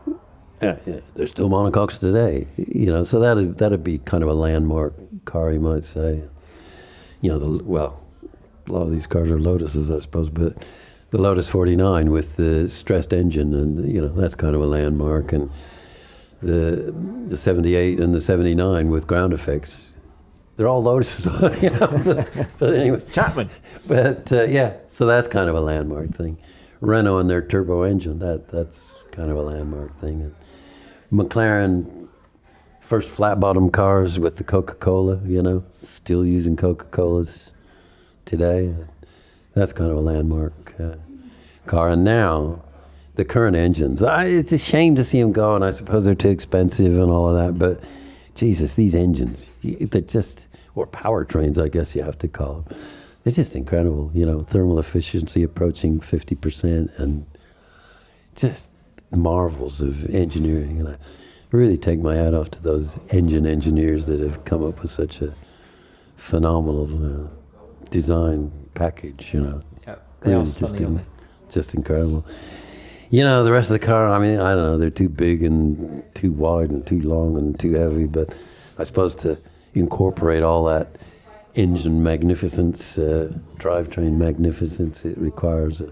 yeah, there's still monocoques today, you know, so that'd be kind of a landmark car, you might say. You know, a lot of these cars are Lotuses, I suppose, but the Lotus 49 with the stressed engine, and, you know, that's kind of a landmark, and the 78 and the 79 with ground effects. They're all Lotuses, you know, but anyway.
Chapman.
But yeah, so that's kind of a landmark thing. Renault and their turbo engine, that's kind of a landmark thing. And McLaren, first flat bottom cars with the Coca-Cola, you know, still using Coca-Colas today. That's kind of a landmark car. And now, the current engines, it's a shame to see them go, and I suppose they're too expensive and all of that, but Jesus, these engines, they're just, or powertrains, I guess you have to call them. They're just incredible, you know, thermal efficiency approaching 50%, and just marvels of engineering. And I really take my hat off to those engine engineers that have come up with such a phenomenal design package, you know.
Yeah, they
really
are
just incredible. You know, the rest of the car, I mean, I don't know, they're too big and too wide and too long and too heavy, but I suppose to incorporate all that engine magnificence, drivetrain magnificence, it requires a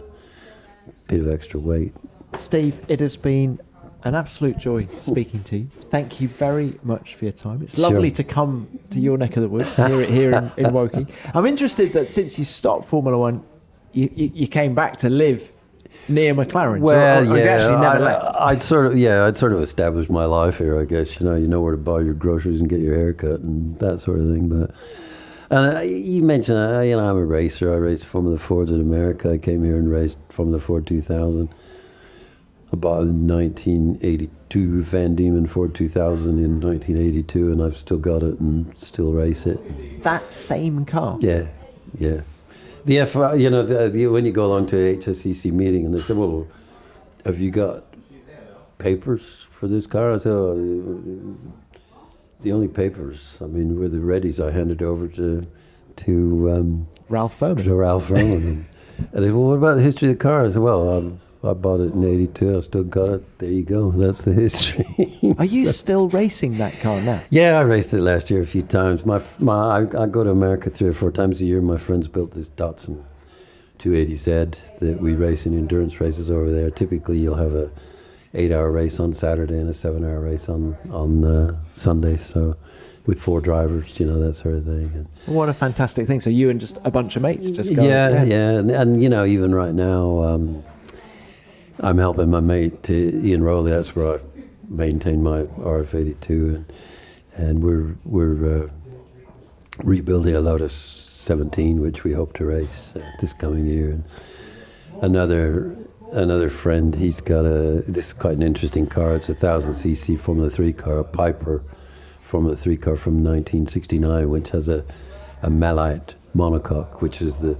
bit of extra weight.
Steve, it has been an absolute joy speaking to you. Thank you very much for your time. It's lovely to come to your neck of the woods, here in Woking. I'm interested that since you stopped Formula One, you came back to live near McLaren?
Well,
so,
yeah,
you actually never left?
I'd sort of established my life here, I guess. You know where to buy your groceries and get your haircut and that sort of thing. But you mentioned, I'm a racer. I raced Formula Fords in America. I came here and raced Formula Ford 2000. I bought a 1982 Van Diemen Ford 2000 in 1982, and I've still got it and still race it.
That same car?
Yeah. The when you go along to a HSCC meeting and they say, well, have you got papers for this car? I said, the only papers, were the readies I handed over to
Ralph Furman.
To Ralph Furman. And they said, well, what about the history of the car? I said, well, I bought it in 82. I still got it. There you go. That's the history.
Are you still racing that car now?
Yeah, I raced it last year a few times. I go to America 3 or 4 times a year. My friends built this Datsun 280Z that we race in endurance races over there. Typically, you'll have a 8-hour race on Saturday and a 7-hour race on Sunday. So, with 4 drivers, that sort of thing. And
what a fantastic thing! So you and just a bunch of mates just go.
Yeah, and even right now. I'm helping my mate Ian Rowley. That's where I maintain my RF82, and we're rebuilding a Lotus 17, which we hope to race this coming year. And another friend, he's got this is quite an interesting car. It's a 1000cc Formula 3 car, a Piper Formula 3 car from 1969, which has a Malite monocoque, which is the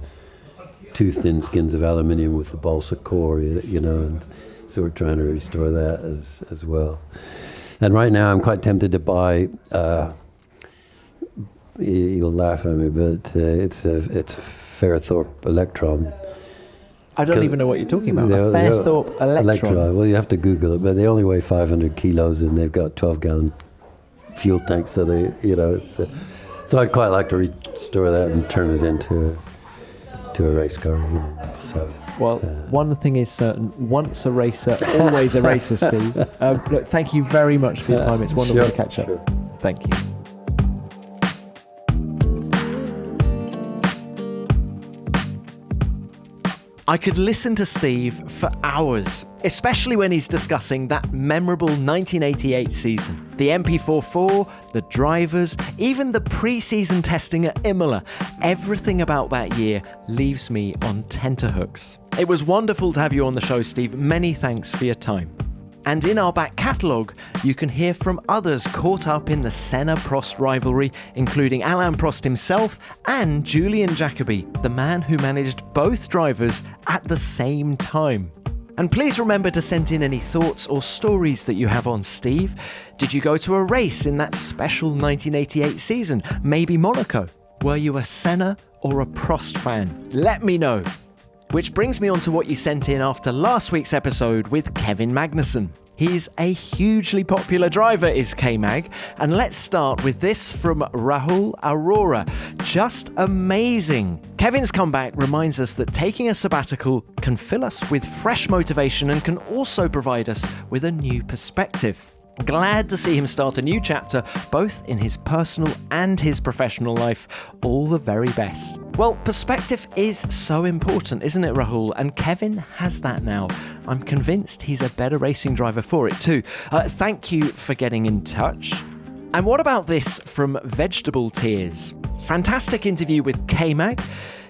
2 thin skins of aluminium with the balsa core, and so we're trying to restore that as well. And right now I'm quite tempted to buy, you'll laugh at me, but it's a Fairthorpe Electron.
I don't even know what you're talking about. A Fairthorpe Electron.
Well, you have to Google it, but they only weigh 500 kilos and they've got 12-gallon fuel tanks, so so I'd quite like to restore that and turn it into a race car.
One thing is certain: once a racer, always a racer, Steve. Look, thank you very much for your time. It's wonderful to catch up.
Sure.
Thank you. I could listen to Steve for hours, especially when he's discussing that memorable 1988 season. The MP4, the drivers, even the pre-season testing at Imola. Everything about that year leaves me on tenterhooks. It was wonderful to have you on the show, Steve. Many thanks for your time. And in our back catalogue, you can hear from others caught up in the Senna-Prost rivalry, including Alain Prost himself and Julian Jacobi, the man who managed both drivers at the same time. And please remember to send in any thoughts or stories that you have on Steve. Did you go to a race in that special 1988 season? Maybe Monaco? Were you a Senna or a Prost fan? Let me know. Which brings me on to what you sent in after last week's episode with Kevin Magnussen. He's a hugely popular driver, is K-Mag. And let's start with this from Rahul Arora. Just amazing. Kevin's comeback reminds us that taking a sabbatical can fill us with fresh motivation and can also provide us with a new perspective. Glad to see him start a new chapter, both in his personal and his professional life. All the very best. Well, perspective is so important, isn't it, Rahul? And Kevin has that now. I'm convinced he's a better racing driver for it too. Thank you for getting in touch. And what about this from Vegetable Tears? Fantastic interview with K-Mag.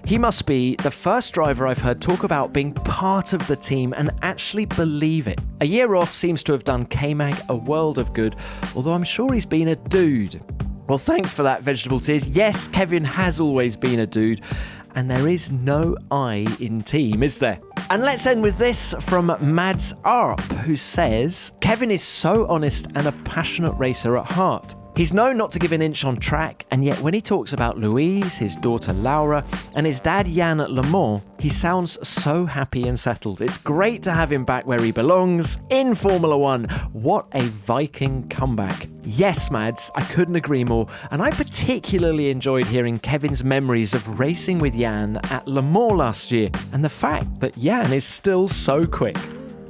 He must be the first driver I've heard talk about being part of the team and actually believe it. A year off seems to have done K-Mag a world of good, although I'm sure he's been a dude. Well, thanks for that, Vegetable Tears. Yes, Kevin has always been a dude, and there is no I in team, is there? And let's end with this from Mads Arp, who says, Kevin is so honest and a passionate racer at heart. He's known not to give an inch on track, and yet when he talks about Louise, his daughter Laura, and his dad Jan at Le Mans, he sounds so happy and settled. It's great to have him back where he belongs, in Formula One. What a Viking comeback. Yes, Mads, I couldn't agree more, and I particularly enjoyed hearing Kevin's memories of racing with Jan at Le Mans last year, and the fact that Jan is still so quick.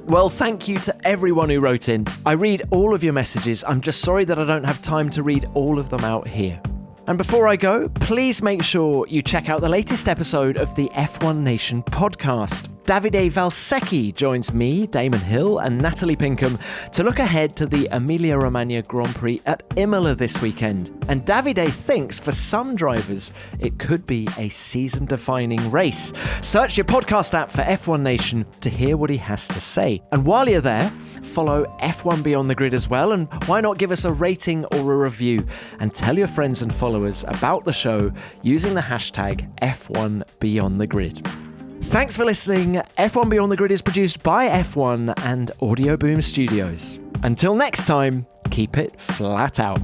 Well, thank you to everyone who wrote in. I read all of your messages. I'm just sorry that I don't have time to read all of them out here. And before I go, please make sure you check out the latest episode of the F1 Nation podcast.
Davide Valsecchi joins me, Damon Hill, and Natalie Pinkham to look ahead to the Emilia-Romagna Grand Prix at Imola this weekend. And Davide thinks for some drivers it could be a season-defining race. Search your podcast app for F1 Nation to hear what he has to say. And while you're there, follow F1 Beyond the Grid as well, and why not give us a rating or a review and tell your friends and followers about the show using the hashtag F1 Beyond the Grid. Thanks for listening. F1 Beyond the Grid is produced by F1 and Audio Boom Studios. Until next time, keep it flat out.